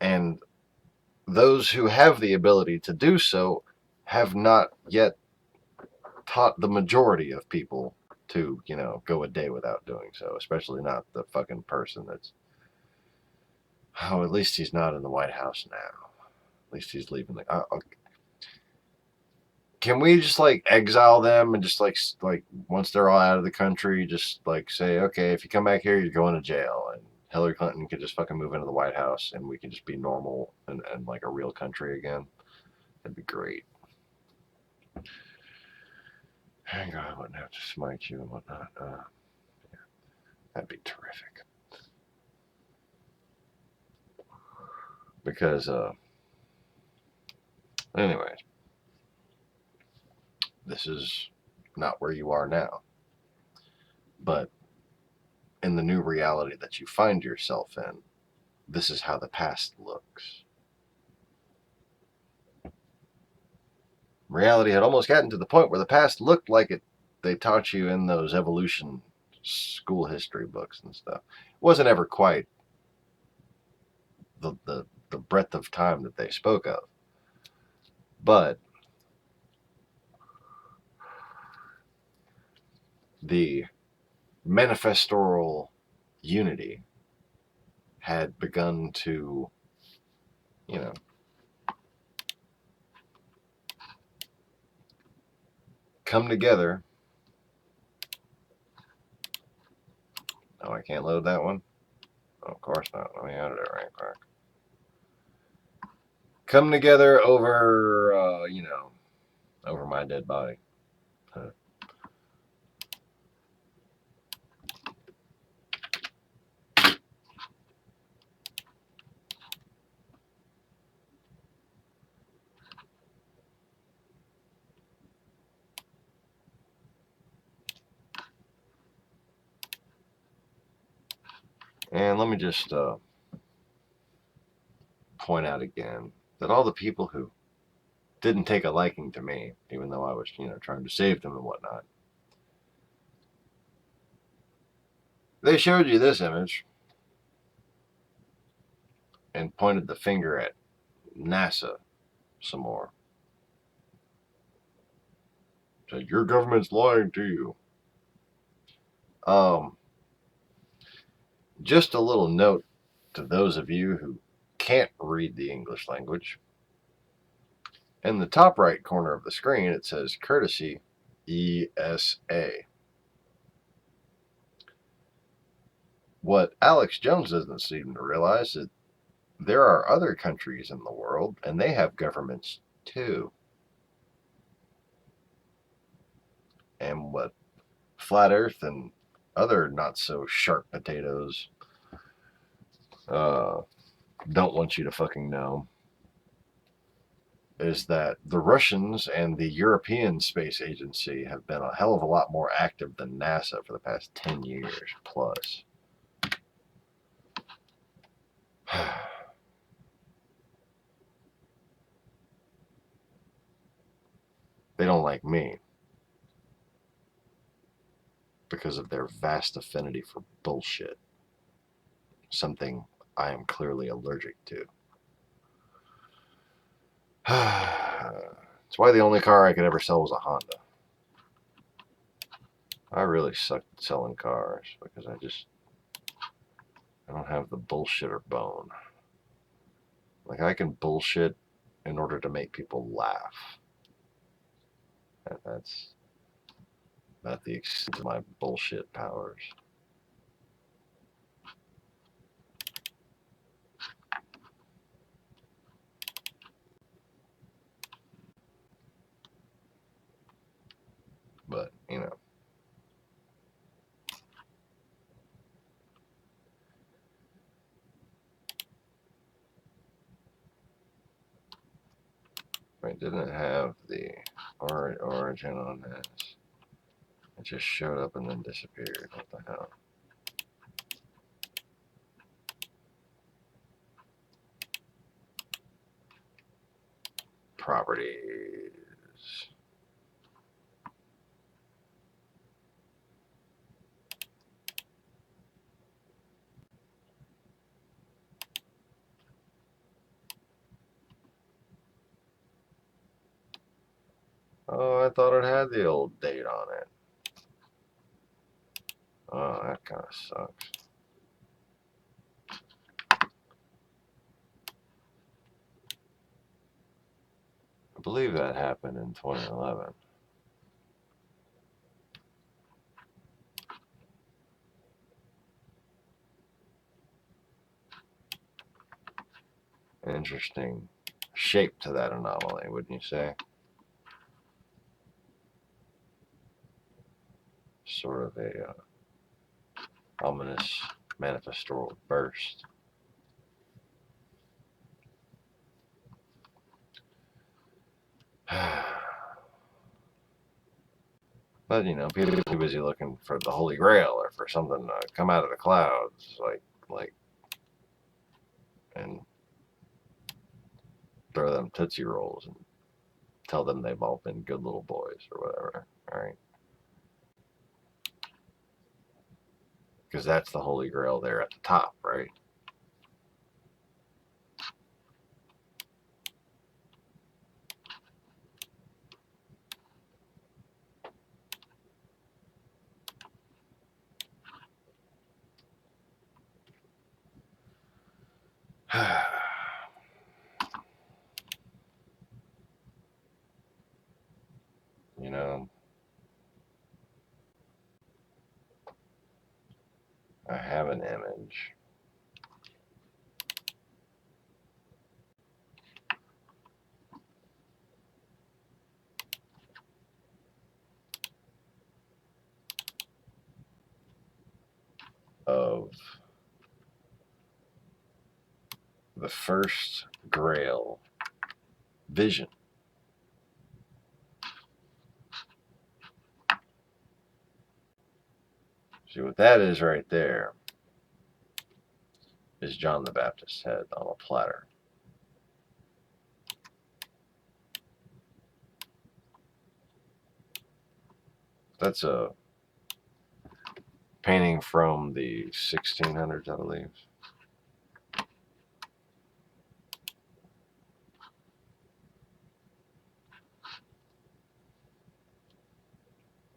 And those who have the ability to do so have not yet taught the majority of people to, go a day without doing so, especially not the fucking person that's, oh, at least he's not in the White House now. At least he's leaving the... Can we just, exile them and just, once they're all out of the country, just, say, okay, if you come back here, you're going to jail, and Hillary Clinton could just fucking move into the White House, and we can just be normal and like a real country again? That'd be great. Hang on, I wouldn't have to smite you and whatnot. Yeah, that'd be terrific. Because, anyways, this is not where you are now. But in the new reality that you find yourself in, this is how the past looks. Reality had almost gotten to the point where the past looked like it they taught you in those evolution school history books and stuff. It wasn't ever quite the breadth of time that they spoke of. But the manifestorial unity had begun to, come together. Oh, I can't load that one? Oh, of course not. Let me edit it right quick. Come together over, over my dead body. And let me just point out again that all the people who didn't take a liking to me, even though I was, trying to save them and whatnot, they showed you this image and pointed the finger at NASA some more. Said, your government's lying to you. Just a little note to those of you who can't read the English language. In the top right corner of the screen, it says courtesy ESA. What Alex Jones doesn't seem to realize is there are other countries in the world, and they have governments too. And what Flat Earth and other not so sharp potatoes don't want you to fucking know is that the Russians and the European Space Agency have been a hell of a lot more active than NASA for the past 10 years plus. They don't like me because of their vast affinity for bullshit. Something I am clearly allergic to. It's why the only car I could ever sell was a Honda. I really suck at selling cars because I don't have the bullshit or bone. Like, I can bullshit in order to make people laugh. That's about the extent of my bullshit powers. But, Wait, didn't it have the origin on this? It just showed up and then disappeared. What the hell? Properties. Oh, I thought it had the old date on it. Oh, that kind of sucks. I believe that happened in 2011. Interesting shape to that anomaly, wouldn't you say? Sort of a ominous manifestorial burst. But you know, people are too busy looking for the Holy Grail or for something to come out of the clouds, and throw them Tootsie Rolls and tell them they've all been good little boys or whatever, all right? Because that's the Holy Grail there at the top, right? You know, I have an image. Of the first Grail vision. See what that is right there is John the Baptist's head on a platter. That's a painting from the 1600s, I believe.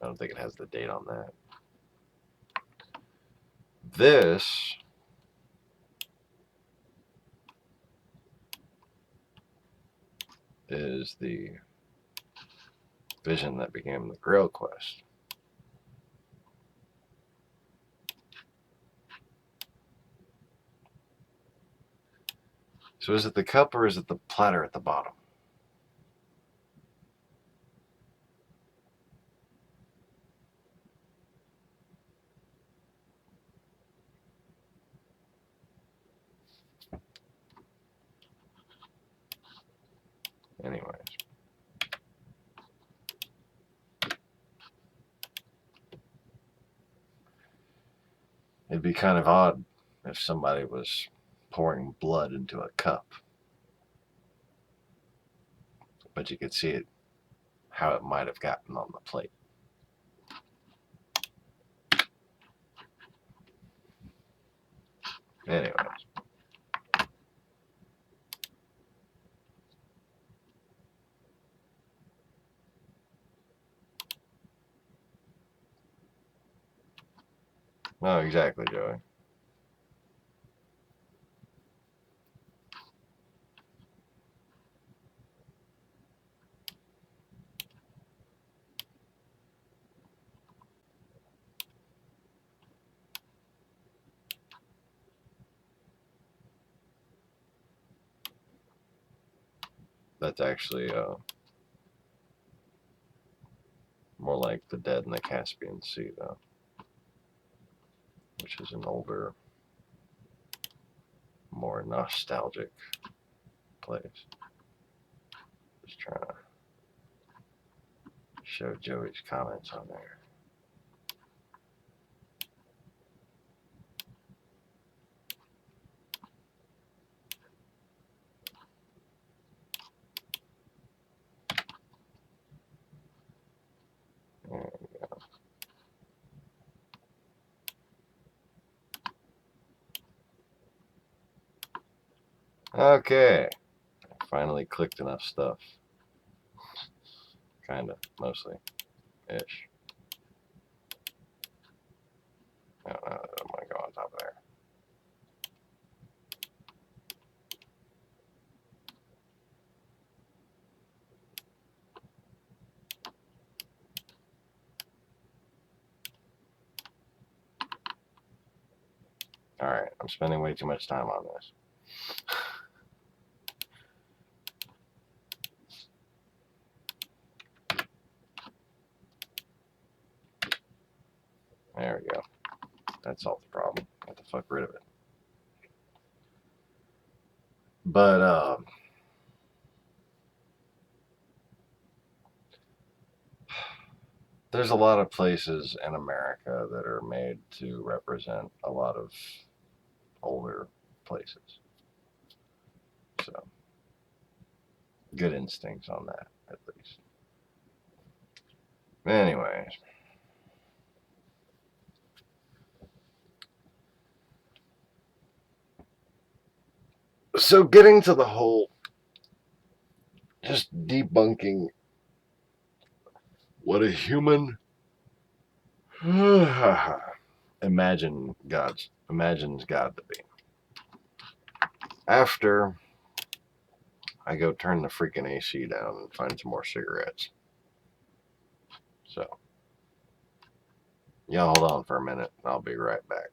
I don't think it has the date on that. This is the vision that became the Grail Quest. So is it the cup or is it the platter at the bottom? Anyways. It'd be kind of odd if somebody was pouring blood into a cup. But you could see it, how it might have gotten on the plate. Anyways. No, exactly, Joey. That's actually more like the Dead in the Caspian Sea, though, which is an older, more nostalgic place. There's trying to show Joey's comments on there. There we go. Okay. Finally clicked enough stuff. Kinda, mostly. Ish. I'm gonna go on top of there. Alright, I'm spending way too much time on this. There we go. That solved the problem. Get the fuck rid of it. But, there's a lot of places in America that are made to represent a lot of older places. So, good instincts on that, at least. Anyways. So, getting to the whole, just debunking what a human imagines God to be. After I go turn the freaking AC down and find some more cigarettes. So, y'all hold on for a minute and I'll be right back.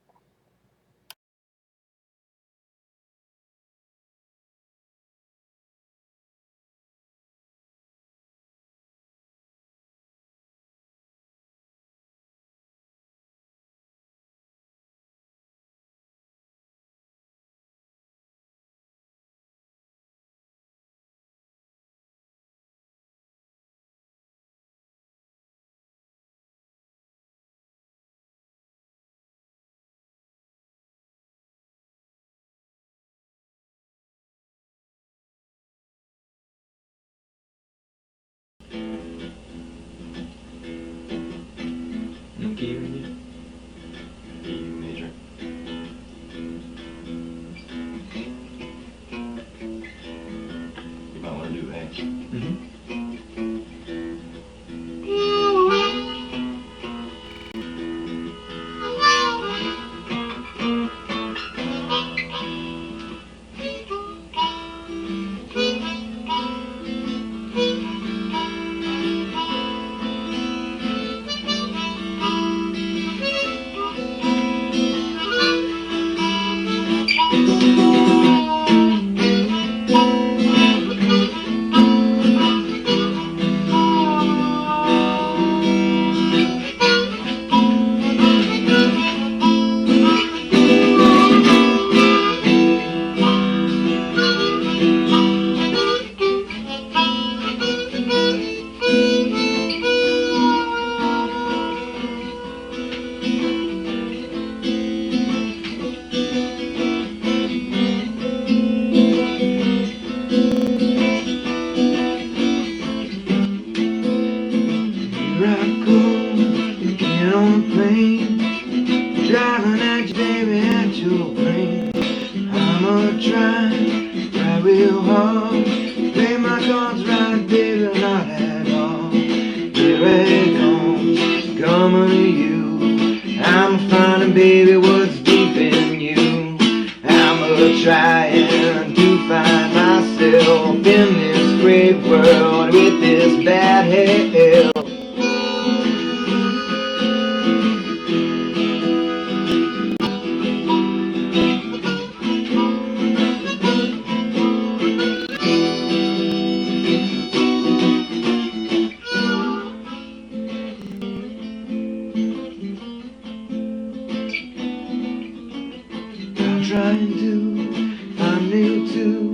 Trying to find new too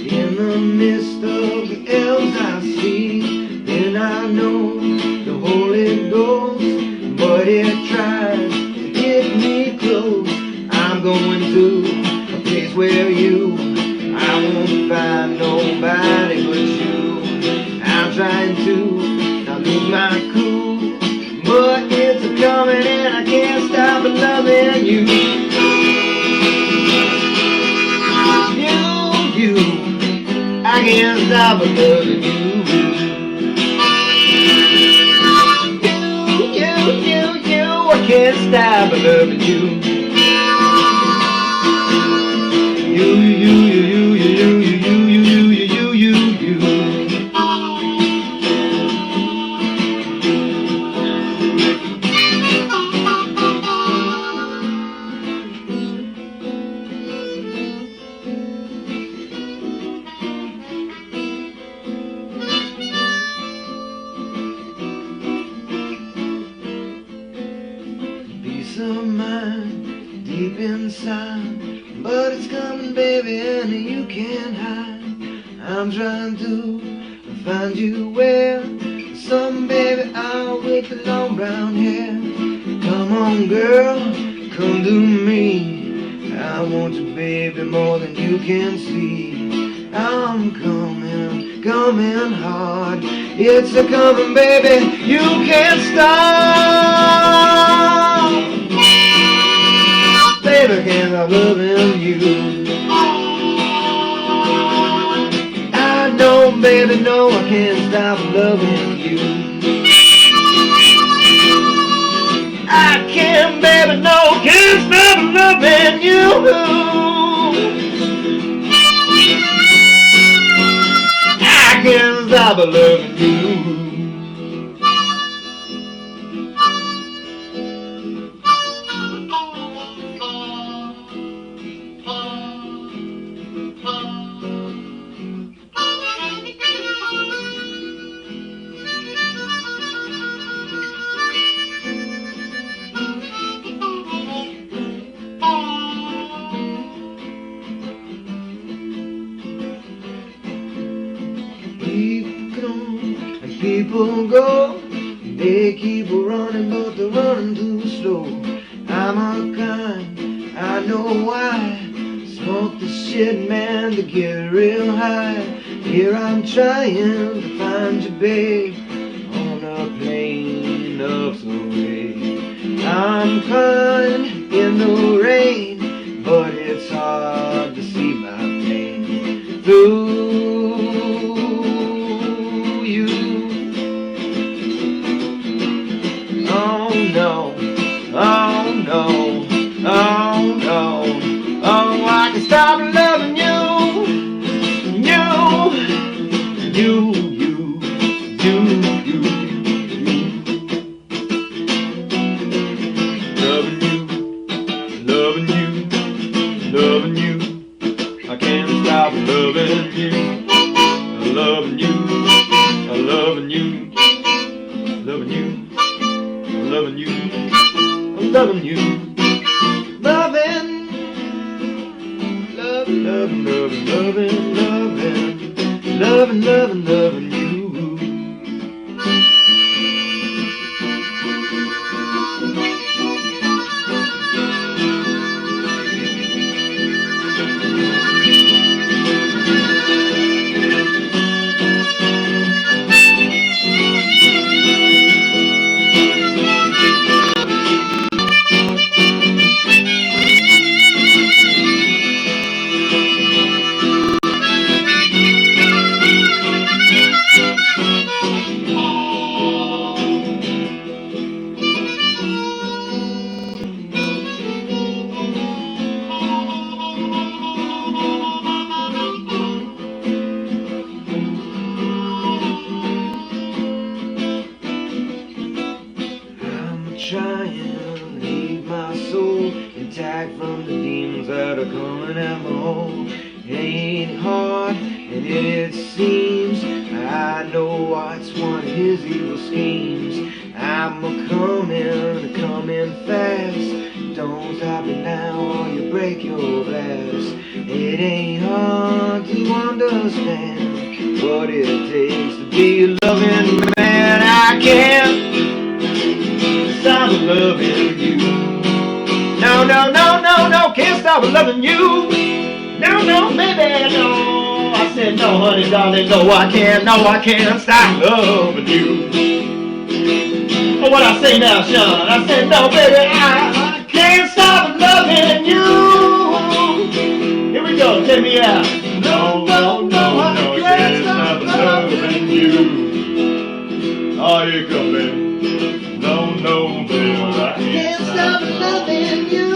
in the midst of the ills I that tries to get me close. I'm going to a place where I won't find nobody but you. I'm trying to not lose my cool, but it's a coming and I can't stop loving you. You, I can't stop loving you. I can't stop loving you. You. Peace of mind deep inside, but it's coming, baby, and you can't hide. I'm trying to find you where some baby out with the long brown hair. Come on, girl, come to me. I want you, baby, more than you can see. I'm coming hard. It's a coming, baby, you can't stop. Baby, can't stop loving you. I know, baby, no, I can't stop loving you. I can't, baby, no, can't stop loving you. I can't stop loving you. People go, they keep running, but they're running too slow. I'm unkind, I know why. Smoke the shit, man, to get real high. Here I'm trying to find you, babe, on a plane of parade. I'm crying in the rain, but it's hard to see my pain through. Oh, I can stop loving you. Loving you. I can't stop loving you. Loving you. Loving you. Loving you. Loving you. Loving you. Loving you. Trying to leave my soul intact from the demons that are coming at my home. It ain't hard, and it seems I know what's one of his evil schemes. I'm a-coming fast. Don't stop it now or you break your glass. It ain't hard to understand what it takes to be a loving man. I can't stop loving loving you. No, no, no, no, no, can't stop loving you. No, no, baby, no. I said no, honey, darling, no, I can't stop loving you. Oh, what I say now, Sean? I said no, baby, I can't stop loving you. Here we go, take me out. No, no, no, I can't stop loving you. Oh, here you come, baby. No, no, baby, I can't stop loving you.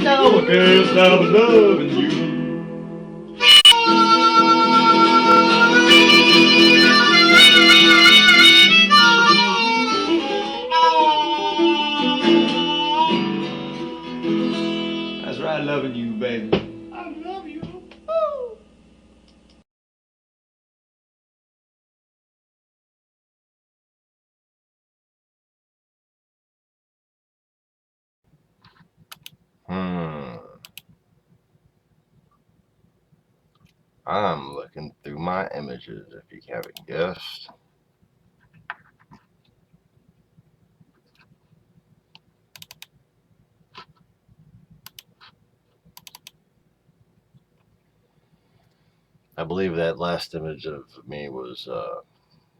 No, I can't stop loving you. That's right, loving you, baby. I love you. Woo. I'm looking through my images, if you haven't guessed. I believe that last image of me was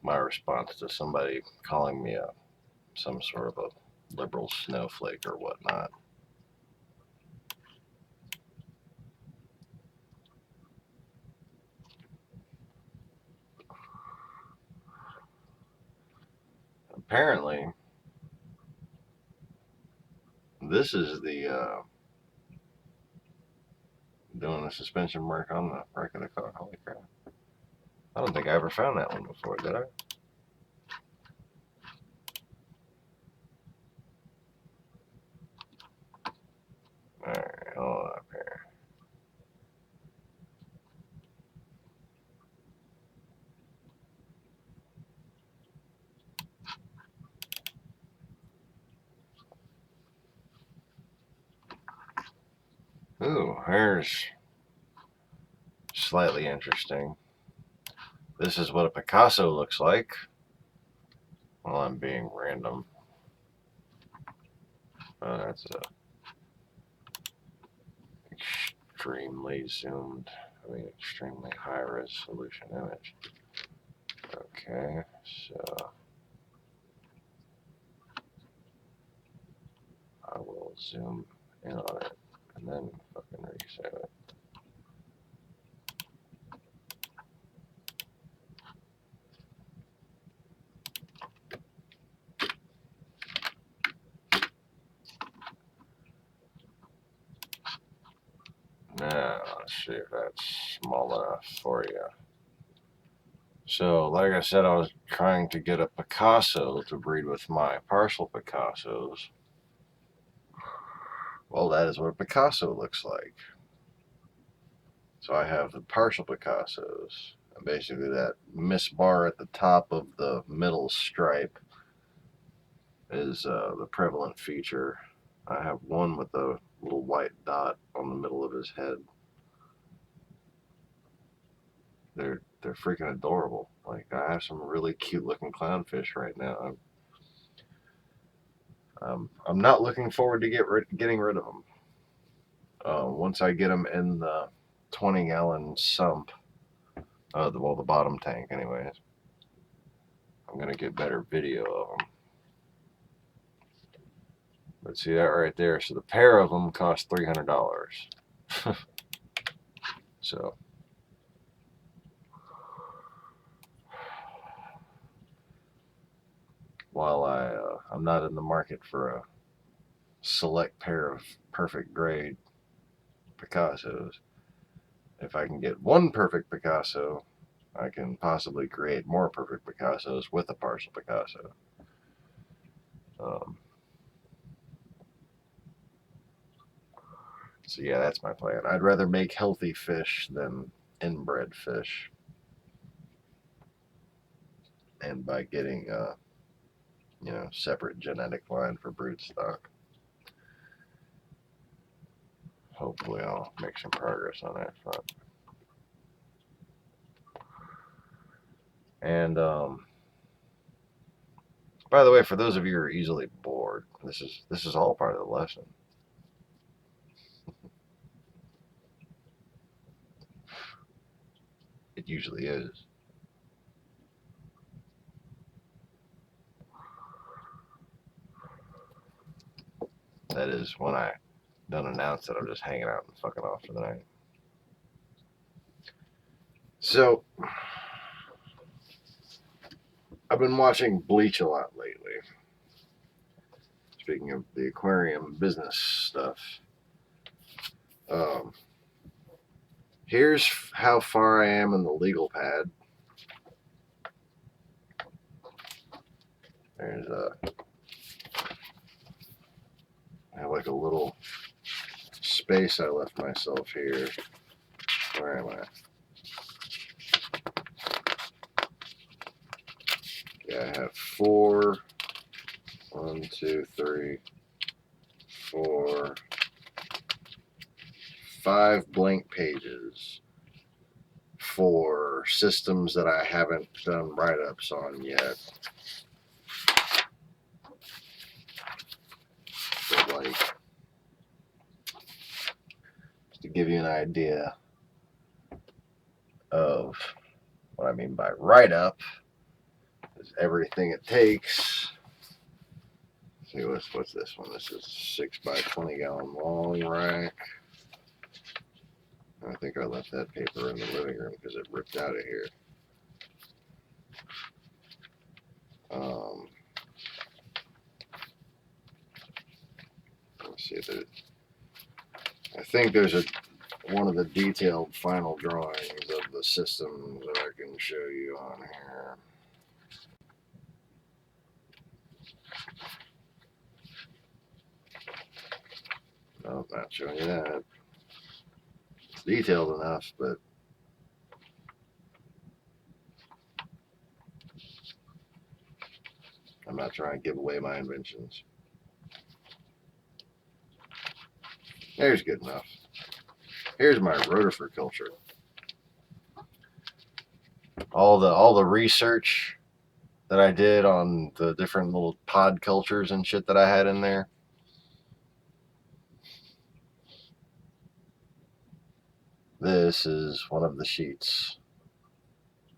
my response to somebody calling me some sort of a liberal snowflake or whatnot. Apparently, this is the doing the suspension work on the wreck of the car. Holy crap. I don't think I ever found that one before, did I? Alright, hold up here. Ooh, here's slightly interesting. This is what a Picasso looks like. Well, I'm being random. That's a extremely extremely high resolution image. Okay, so I will zoom in on it and then fucking reset it. Now, let's see if that's small enough for you. So, like I said, I was trying to get a Picasso to breed with my partial Picassos. Well, that is what a Picasso looks like. So I have the partial Picassos. And basically that miss bar at the top of the middle stripe is the prevalent feature. I have one with a little white dot on the middle of his head. They're freaking adorable. Like, I have some really cute looking clownfish right now. I'm not looking forward to getting rid of them. Once I get them in the 20-gallon sump, the bottom tank, anyways, I'm gonna get better video of them. But see that right there? So the pair of them cost $300. So while I'm not in the market for a select pair of perfect grade Picassos, if I can get one perfect Picasso, I can possibly create more perfect Picassos with a partial Picasso. So yeah, that's my plan. I'd rather make healthy fish than inbred fish. And by getting separate genetic line for broodstock, hopefully I'll make some progress on that front. And By the way, for those of you who are easily bored, this is all part of the lesson. It usually is. That is when I don't announce that I'm just hanging out and fucking off for the night. So, I've been watching Bleach a lot lately. Speaking of the aquarium business stuff. Here's how far I am in the legal pad. There's I have like a little space I left myself here. Where am I? Yeah, I have 4, 1, 2, 3, 4, 5 blank pages for systems that I haven't done write-ups on yet. So, like, to give you an idea of what I mean by write-up, is everything it takes. See, what's this one? This is 6 by 20 gallon long rack. I think I left that paper in the living room because it ripped out of here. Let's see if it. I think there's one of the detailed final drawings of the system that I can show you on here. No, not showing you that. It's detailed enough, but I'm not trying to give away my inventions. There's good enough. Here's my rotifer culture. All the research that I did on the different little pod cultures and shit that I had in there. This is one of the sheets.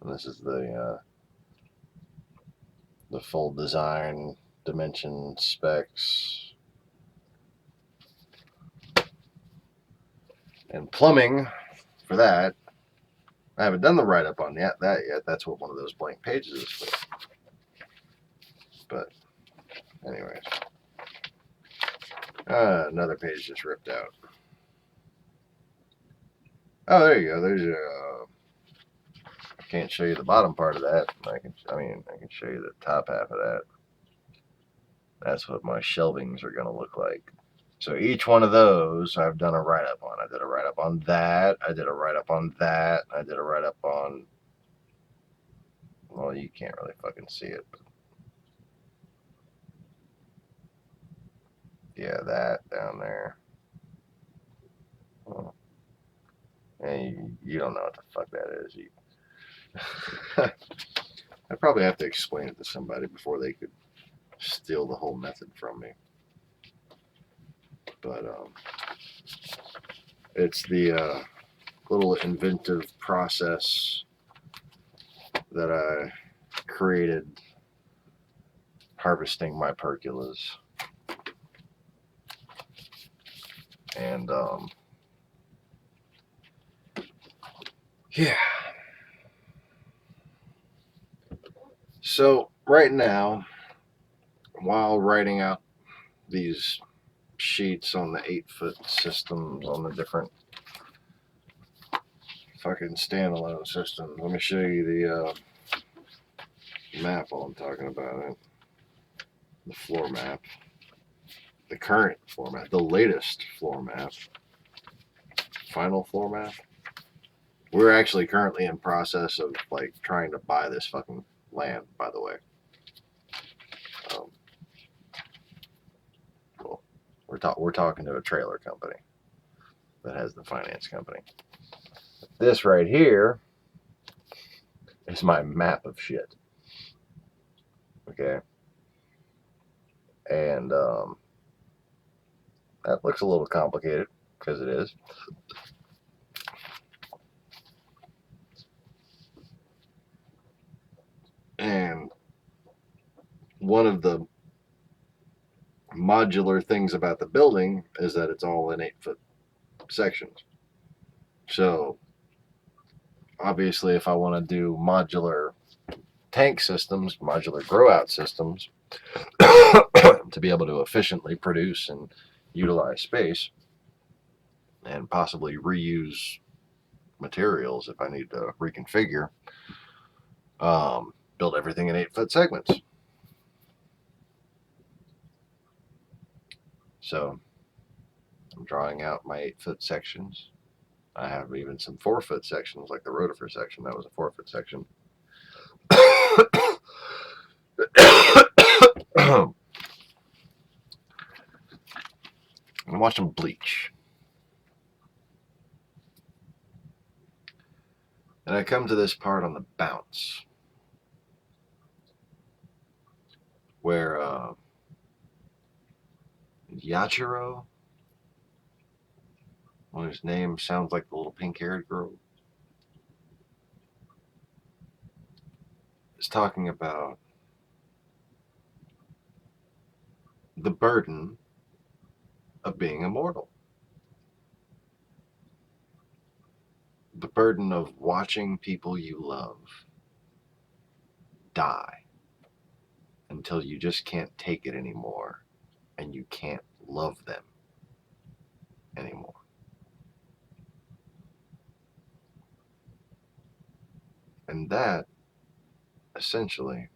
And this is the full design, dimension, specs. And plumbing for that. I haven't done the write-up on that yet. That's what one of those blank pages is for. But, anyways. Another page just ripped out. Oh, there you go. There's I can't show you the bottom part of that. I can show you the top half of that. That's what my shelvings are going to look like. So each one of those I've done a write-up on. I did a write-up on that. I did a write-up on that. I did a write-up on... Well, you can't really fucking see it. But yeah, that down there. Oh. And you don't know what the fuck that is. I'd probably have to explain it to somebody before they could steal the whole method from me. But it's the little inventive process that I created harvesting my percolas. And yeah. So right now, while writing out these sheets on the 8-foot systems on the different fucking standalone systems, let me show you the map while I'm talking about it. The floor map. The current floor map. The latest floor map. Final floor map. We're actually currently in process of like trying to buy this fucking land, by the way. Well, we're talking to a trailer company that has the finance company. This right here is my map of shit. Okay. And that looks a little complicated, because it is. And one of the modular things about the building is that it's all in 8-foot sections. So obviously, if I want to do modular tank systems, modular grow out systems, to be able to efficiently produce and utilize space and possibly reuse materials if I need to reconfigure, build everything in 8-foot segments. So I'm drawing out my 8-foot sections. I have even some 4-foot sections, like the rotifer section. That was a 4-foot section. I'm watching Bleach. And I come to this part on the bounce where Yachiro, well, his name sounds like the little pink-haired girl, is talking about the burden of being immortal. The burden of watching people you love die until you just can't take it anymore and you can't love them anymore. And that, essentially,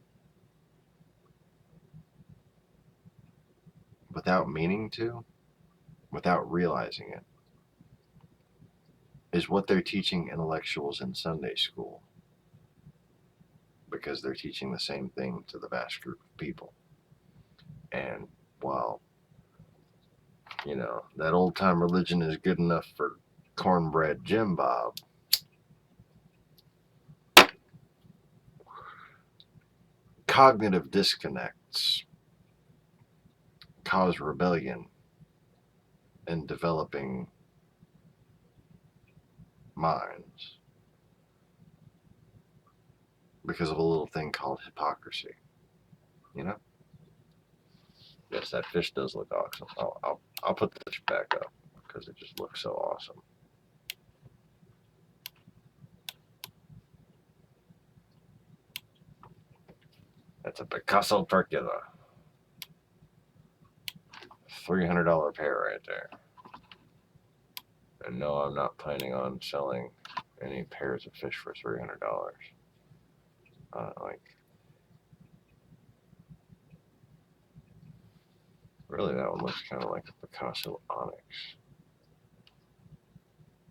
without meaning to, without realizing it, is what they're teaching intellectuals in Sunday school, because they're teaching the same thing to the vast group of people. And while, you know, that old-time religion is good enough for cornbread Jim Bob, cognitive disconnects cause rebellion in developing minds because of a little thing called hypocrisy. You know? Yes, that fish does look awesome. I'll put the fish back up because it just looks so awesome. That's a Picasso percula. $300 pair right there. And no, I'm not planning on selling any pairs of fish for $300. Really, that one looks kind of like a Picasso onyx.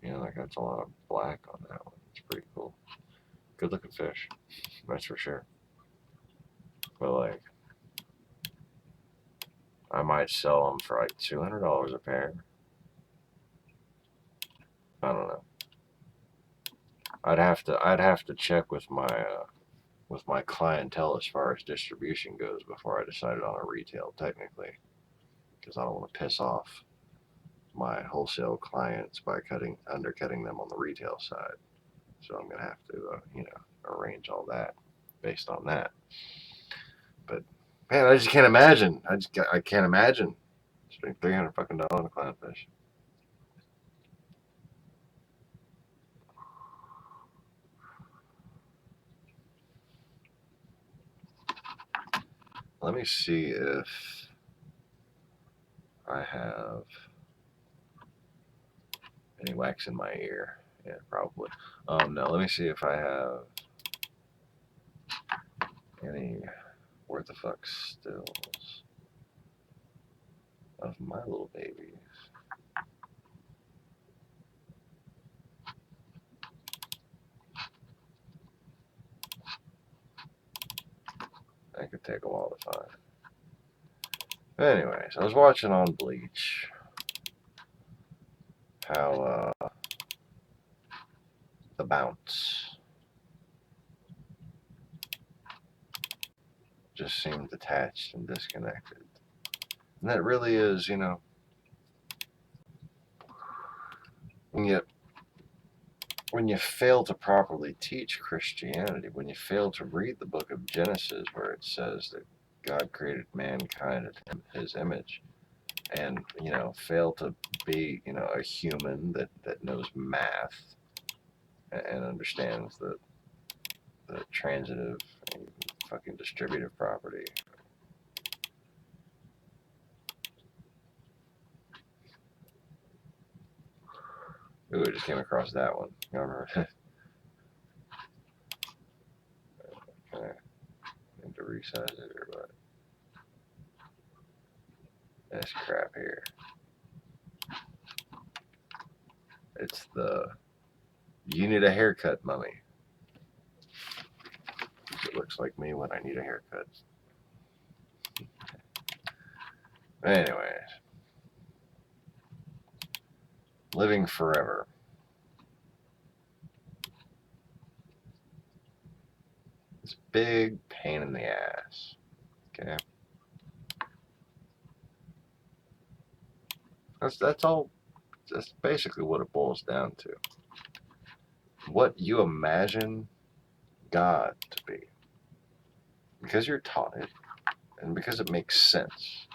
You know, like that's a lot of black on that one. It's pretty cool. Good looking fish, that's for sure. But like, I might sell them for like $200 a pair. I don't know. I'd have to check with my clientele as far as distribution goes before I decided on a retail, technically, because I don't want to piss off my wholesale clients by undercutting them on the retail side. So I'm gonna have to arrange all that based on that. But man, I just can't imagine. I can't imagine spending $300 fucking on a clownfish. Let me see if I have any wax in my ear. Yeah, probably. No, let me see if I have any where the fuck stills of my little babies. That could take a while to find. Anyways, I was watching on Bleach how the bounce just seemed detached and disconnected. And that really is, when you fail to properly teach Christianity, when you fail to read the book of Genesis where it says that God created mankind in his image, and, fail to be, a human that knows math and understands the transitive and fucking distributive property. Ooh, I just came across that one. You remember? Okay. Need to resize it or what? This crap here. It's the "you need a haircut, mummy." It looks like me when I need a haircut. Anyways, living forever. It's a big pain in the ass. Okay. That's all. That's basically what it boils down to. What you imagine God to be, because you're taught it, and because it makes sense.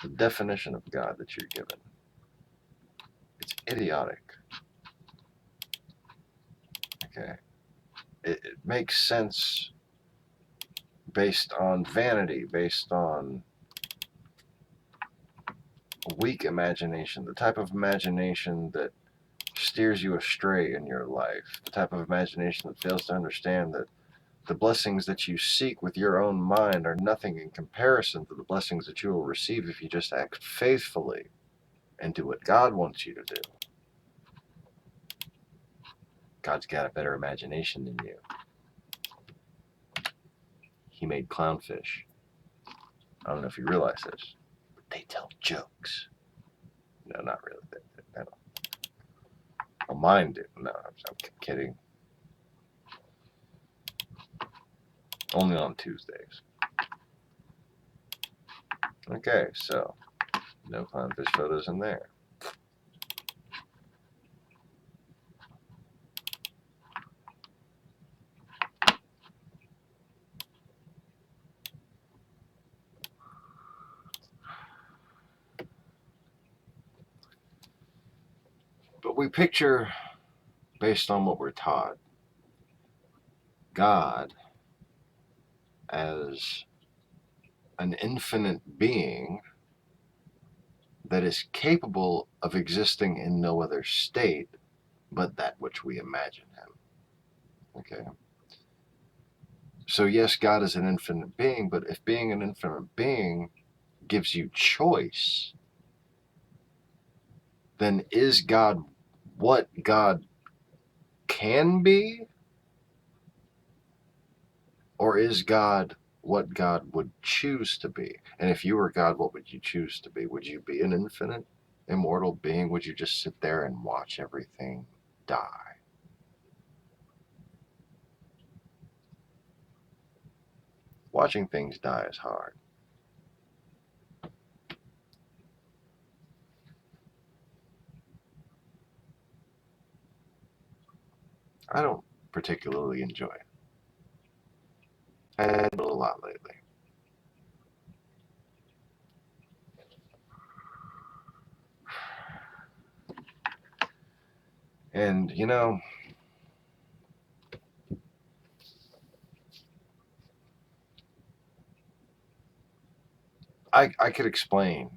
The definition of God that you're given, it's idiotic. Okay. It makes sense based on vanity, based on weak imagination, the type of imagination that steers you astray in your life, the type of imagination that fails to understand that the blessings that you seek with your own mind are nothing in comparison to the blessings that you will receive if you just act faithfully and do what God wants you to do. God's got a better imagination than you. He made clownfish. I don't know if you realize this, but they tell jokes. No, not really. They don't. Well, mine do. No, I'm kidding. Only on Tuesdays. Okay, so no clownfish photos in there. But we picture, based on what we're taught, God as an infinite being that is capable of existing in no other state but that which we imagine him. Okay? So yes, God is an infinite being, but if being an infinite being gives you choice, then is God what God can be? Or is God what God would choose to be? And if you were God, what would you choose to be? Would you be an infinite, immortal being? Would you just sit there and watch everything die? Watching things die is hard. I don't particularly enjoy it. I have a lot lately. And, I could explain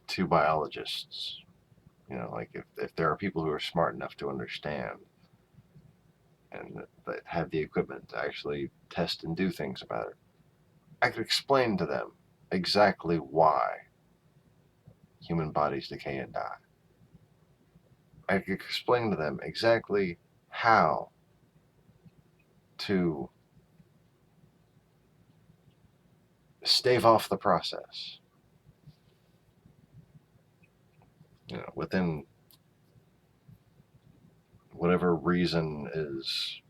to biologists, like if there are people who are smart enough to understand and that have the equipment to actually test and do things about it, I could explain to them exactly why human bodies decay and die. I could explain to them exactly how to stave off the process. Within whatever reason is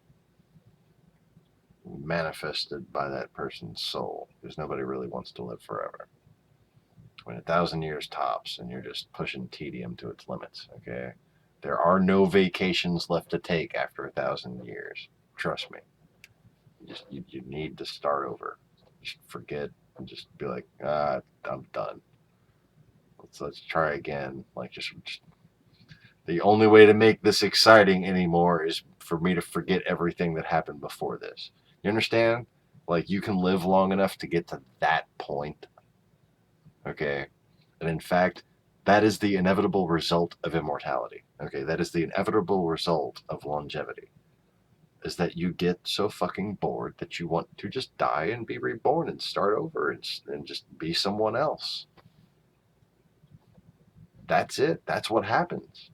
manifested by that person's soul, because nobody really wants to live forever. 1,000 years tops, and you're just pushing tedium to its limits, okay? There are no vacations left to take after 1,000 years. Trust me. You need to start over. Just forget and just be like, I'm done. Let's try again. Like just the only way to make this exciting anymore is for me to forget everything that happened before this. You understand? Like you can live long enough to get to that point. Okay? And in fact, that is the inevitable result of immortality. Okay? That is the inevitable result of longevity. Is that you get so fucking bored that you want to just die and be reborn and start over and just be someone else. That's it. That's what happens.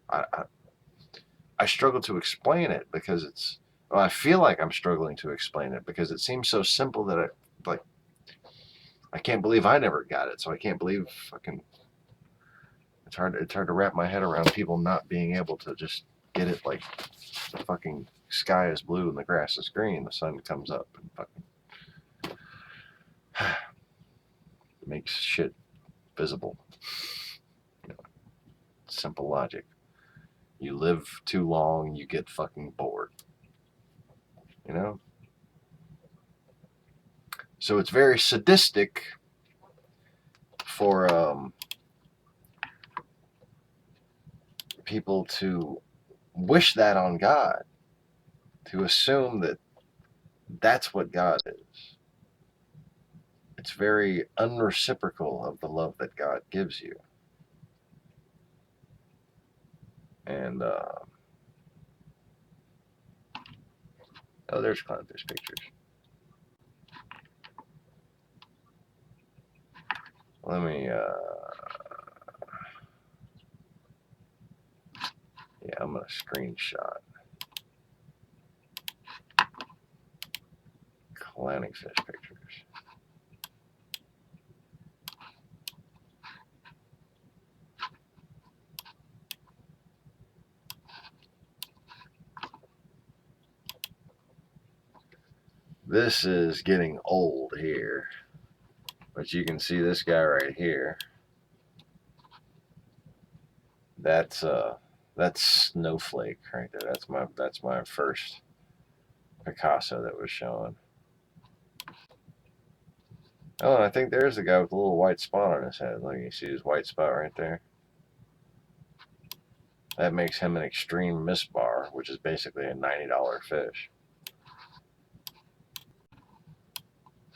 I struggle to explain it because I feel like I'm struggling to explain it because it seems so simple that I can't believe I never got it. So I can't believe fucking. It's hard to wrap my head around people not being able to just get it. Like the fucking sky is blue and the grass is green. The sun comes up and fucking makes shit visible. You know, simple logic. You live too long, you get fucking bored. You know? So it's very sadistic for people to wish that on God, to assume that that's what God is. It's very unreciprocal of the love that God gives you. And, oh, there's clownfish pictures. Let me, I'm going to screenshot clowning fish pictures. This is getting old here, but you can see this guy right here. That's Snowflake right there. That's my first Picasso that was showing. Oh, and I think there's the guy with the little white spot on his head. Look, you see his white spot right there? That makes him an extreme miss bar, which is basically a $90 fish.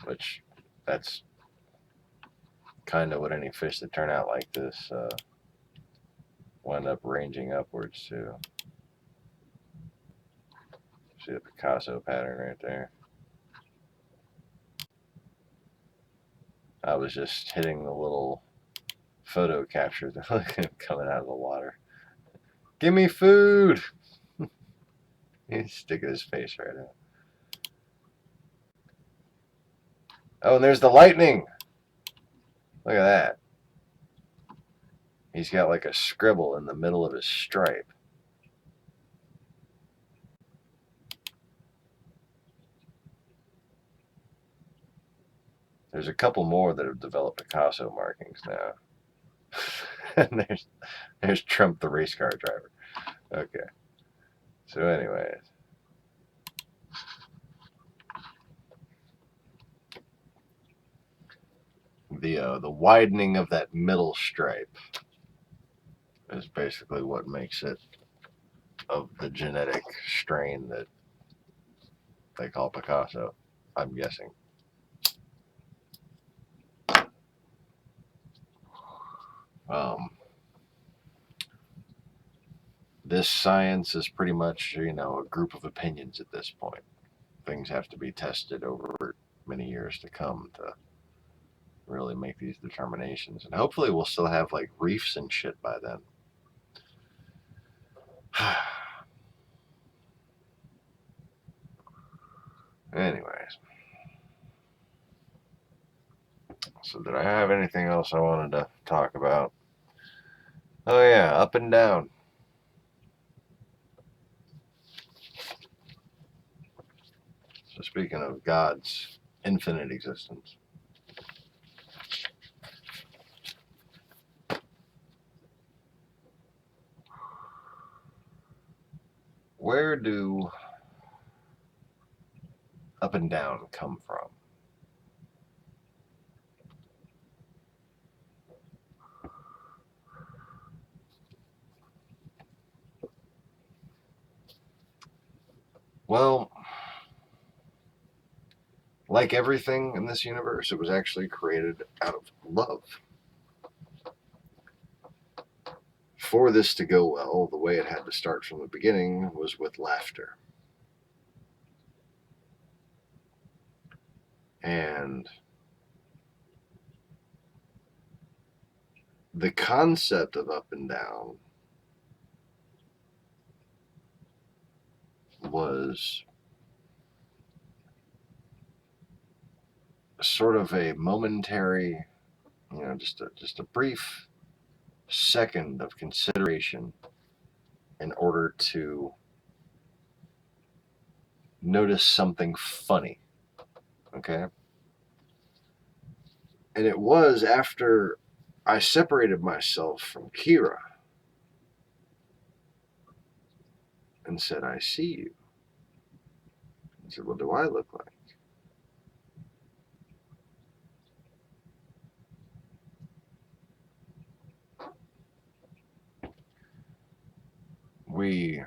Which, that's kind of what any fish that turn out like this wind up ranging upwards to. See the Picasso pattern right there? I was just hitting the little photo capture coming out of the water. Give me food! He's sticking his face right out. Oh, and there's the lightning! Look at that. He's got like a scribble in the middle of his stripe. There's a couple more that have developed Picasso markings now. And there's Trump, the race car driver. Okay. So anyways. The widening of that middle stripe is basically what makes it of the genetic strain that they call Picasso, I'm guessing. This science is pretty much, a group of opinions at this point. Things have to be tested over many years to come to really make these determinations. And hopefully we'll still have like reefs and shit by then. Anyways. So did I have anything else I wanted to talk about? Oh yeah, up and down. So speaking of God's infinite existence, where do up and down come from? Well, like everything in this universe, it was actually created out of love. For this to go well, the way it had to start from the beginning was with laughter. And the concept of up and down was sort of a momentary, just a brief second of consideration in order to notice something funny. Okay? And it was after I separated myself from Kira and said, I see you. I said, what do I look like? We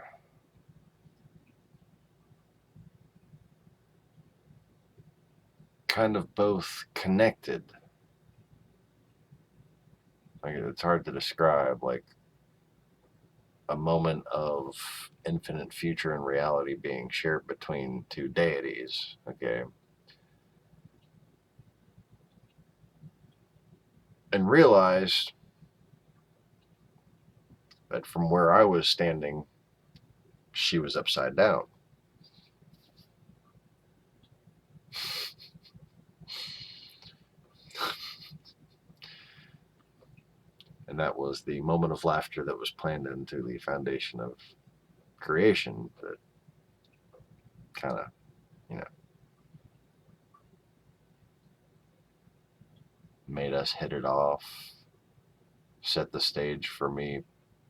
kind of both connected. Like, it's hard to describe, like a moment of infinite future and reality being shared between two deities. Okay. And realized that from where I was standing, she was upside down. And that was the moment of laughter that was planned into the foundation of creation that kind of, made us hit it off, set the stage for me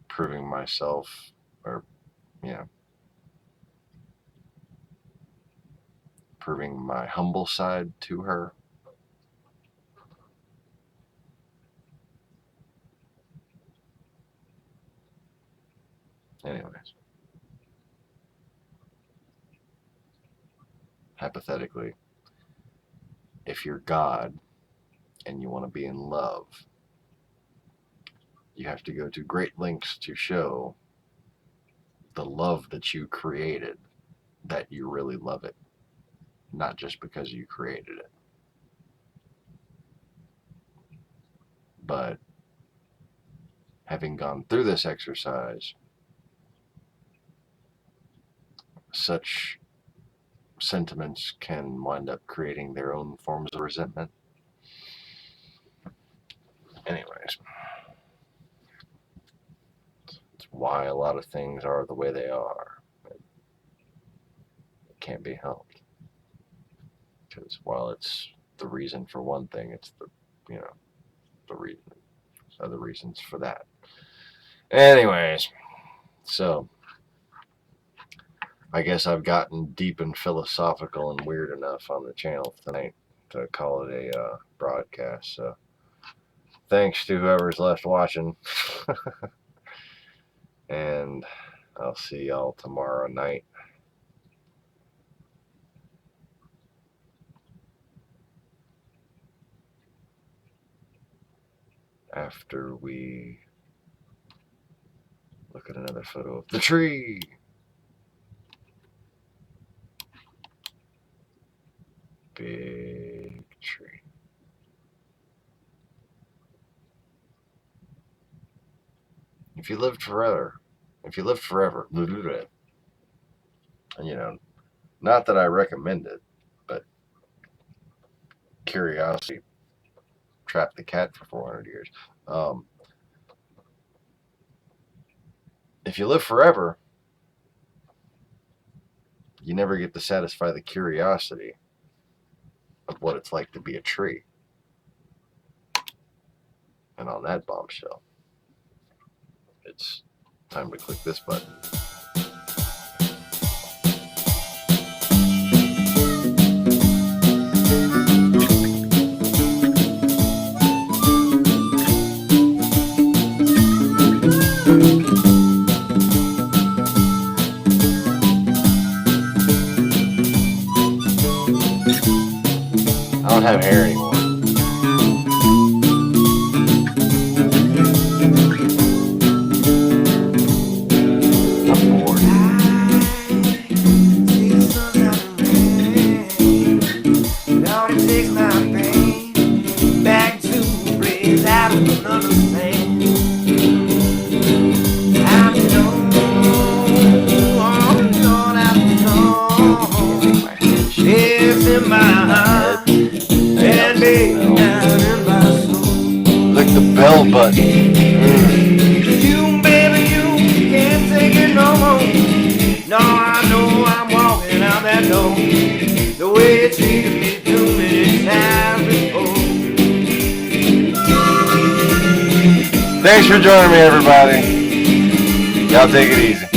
proving myself, or, proving my humble side to her. Anyways, hypothetically, if you're God and you want to be in love, you have to go to great lengths to show the love that you created, that you really love it, not just because you created it. But having gone through this exercise, such sentiments can wind up creating their own forms of resentment. Anyways, it's why a lot of things are the way they are. It can't be helped. Because while it's the reason for one thing, it's the reason, other reasons for that. Anyways, so I guess I've gotten deep and philosophical and weird enough on the channel tonight to call it a broadcast. So thanks to whoever's left watching. And I'll see y'all tomorrow night. After we look at another photo of the tree. Big tree. If you lived forever, and not that I recommend it, but curiosity trapped the cat for 400 years. If you live forever, you never get to satisfy the curiosity of what it's like to be a tree. And on that bombshell, it's time to click this button. have hair anymore. I'm bored. Now it takes my pain back to a place I don't understand. I know, oh Lord, I know it's in my heart and deep down in my soul. Click the bell button. You, baby, you can't take it no more. No, I know I'm walking out that door the way you treated me too many times before. Thanks for joining me, everybody. Y'all take it easy.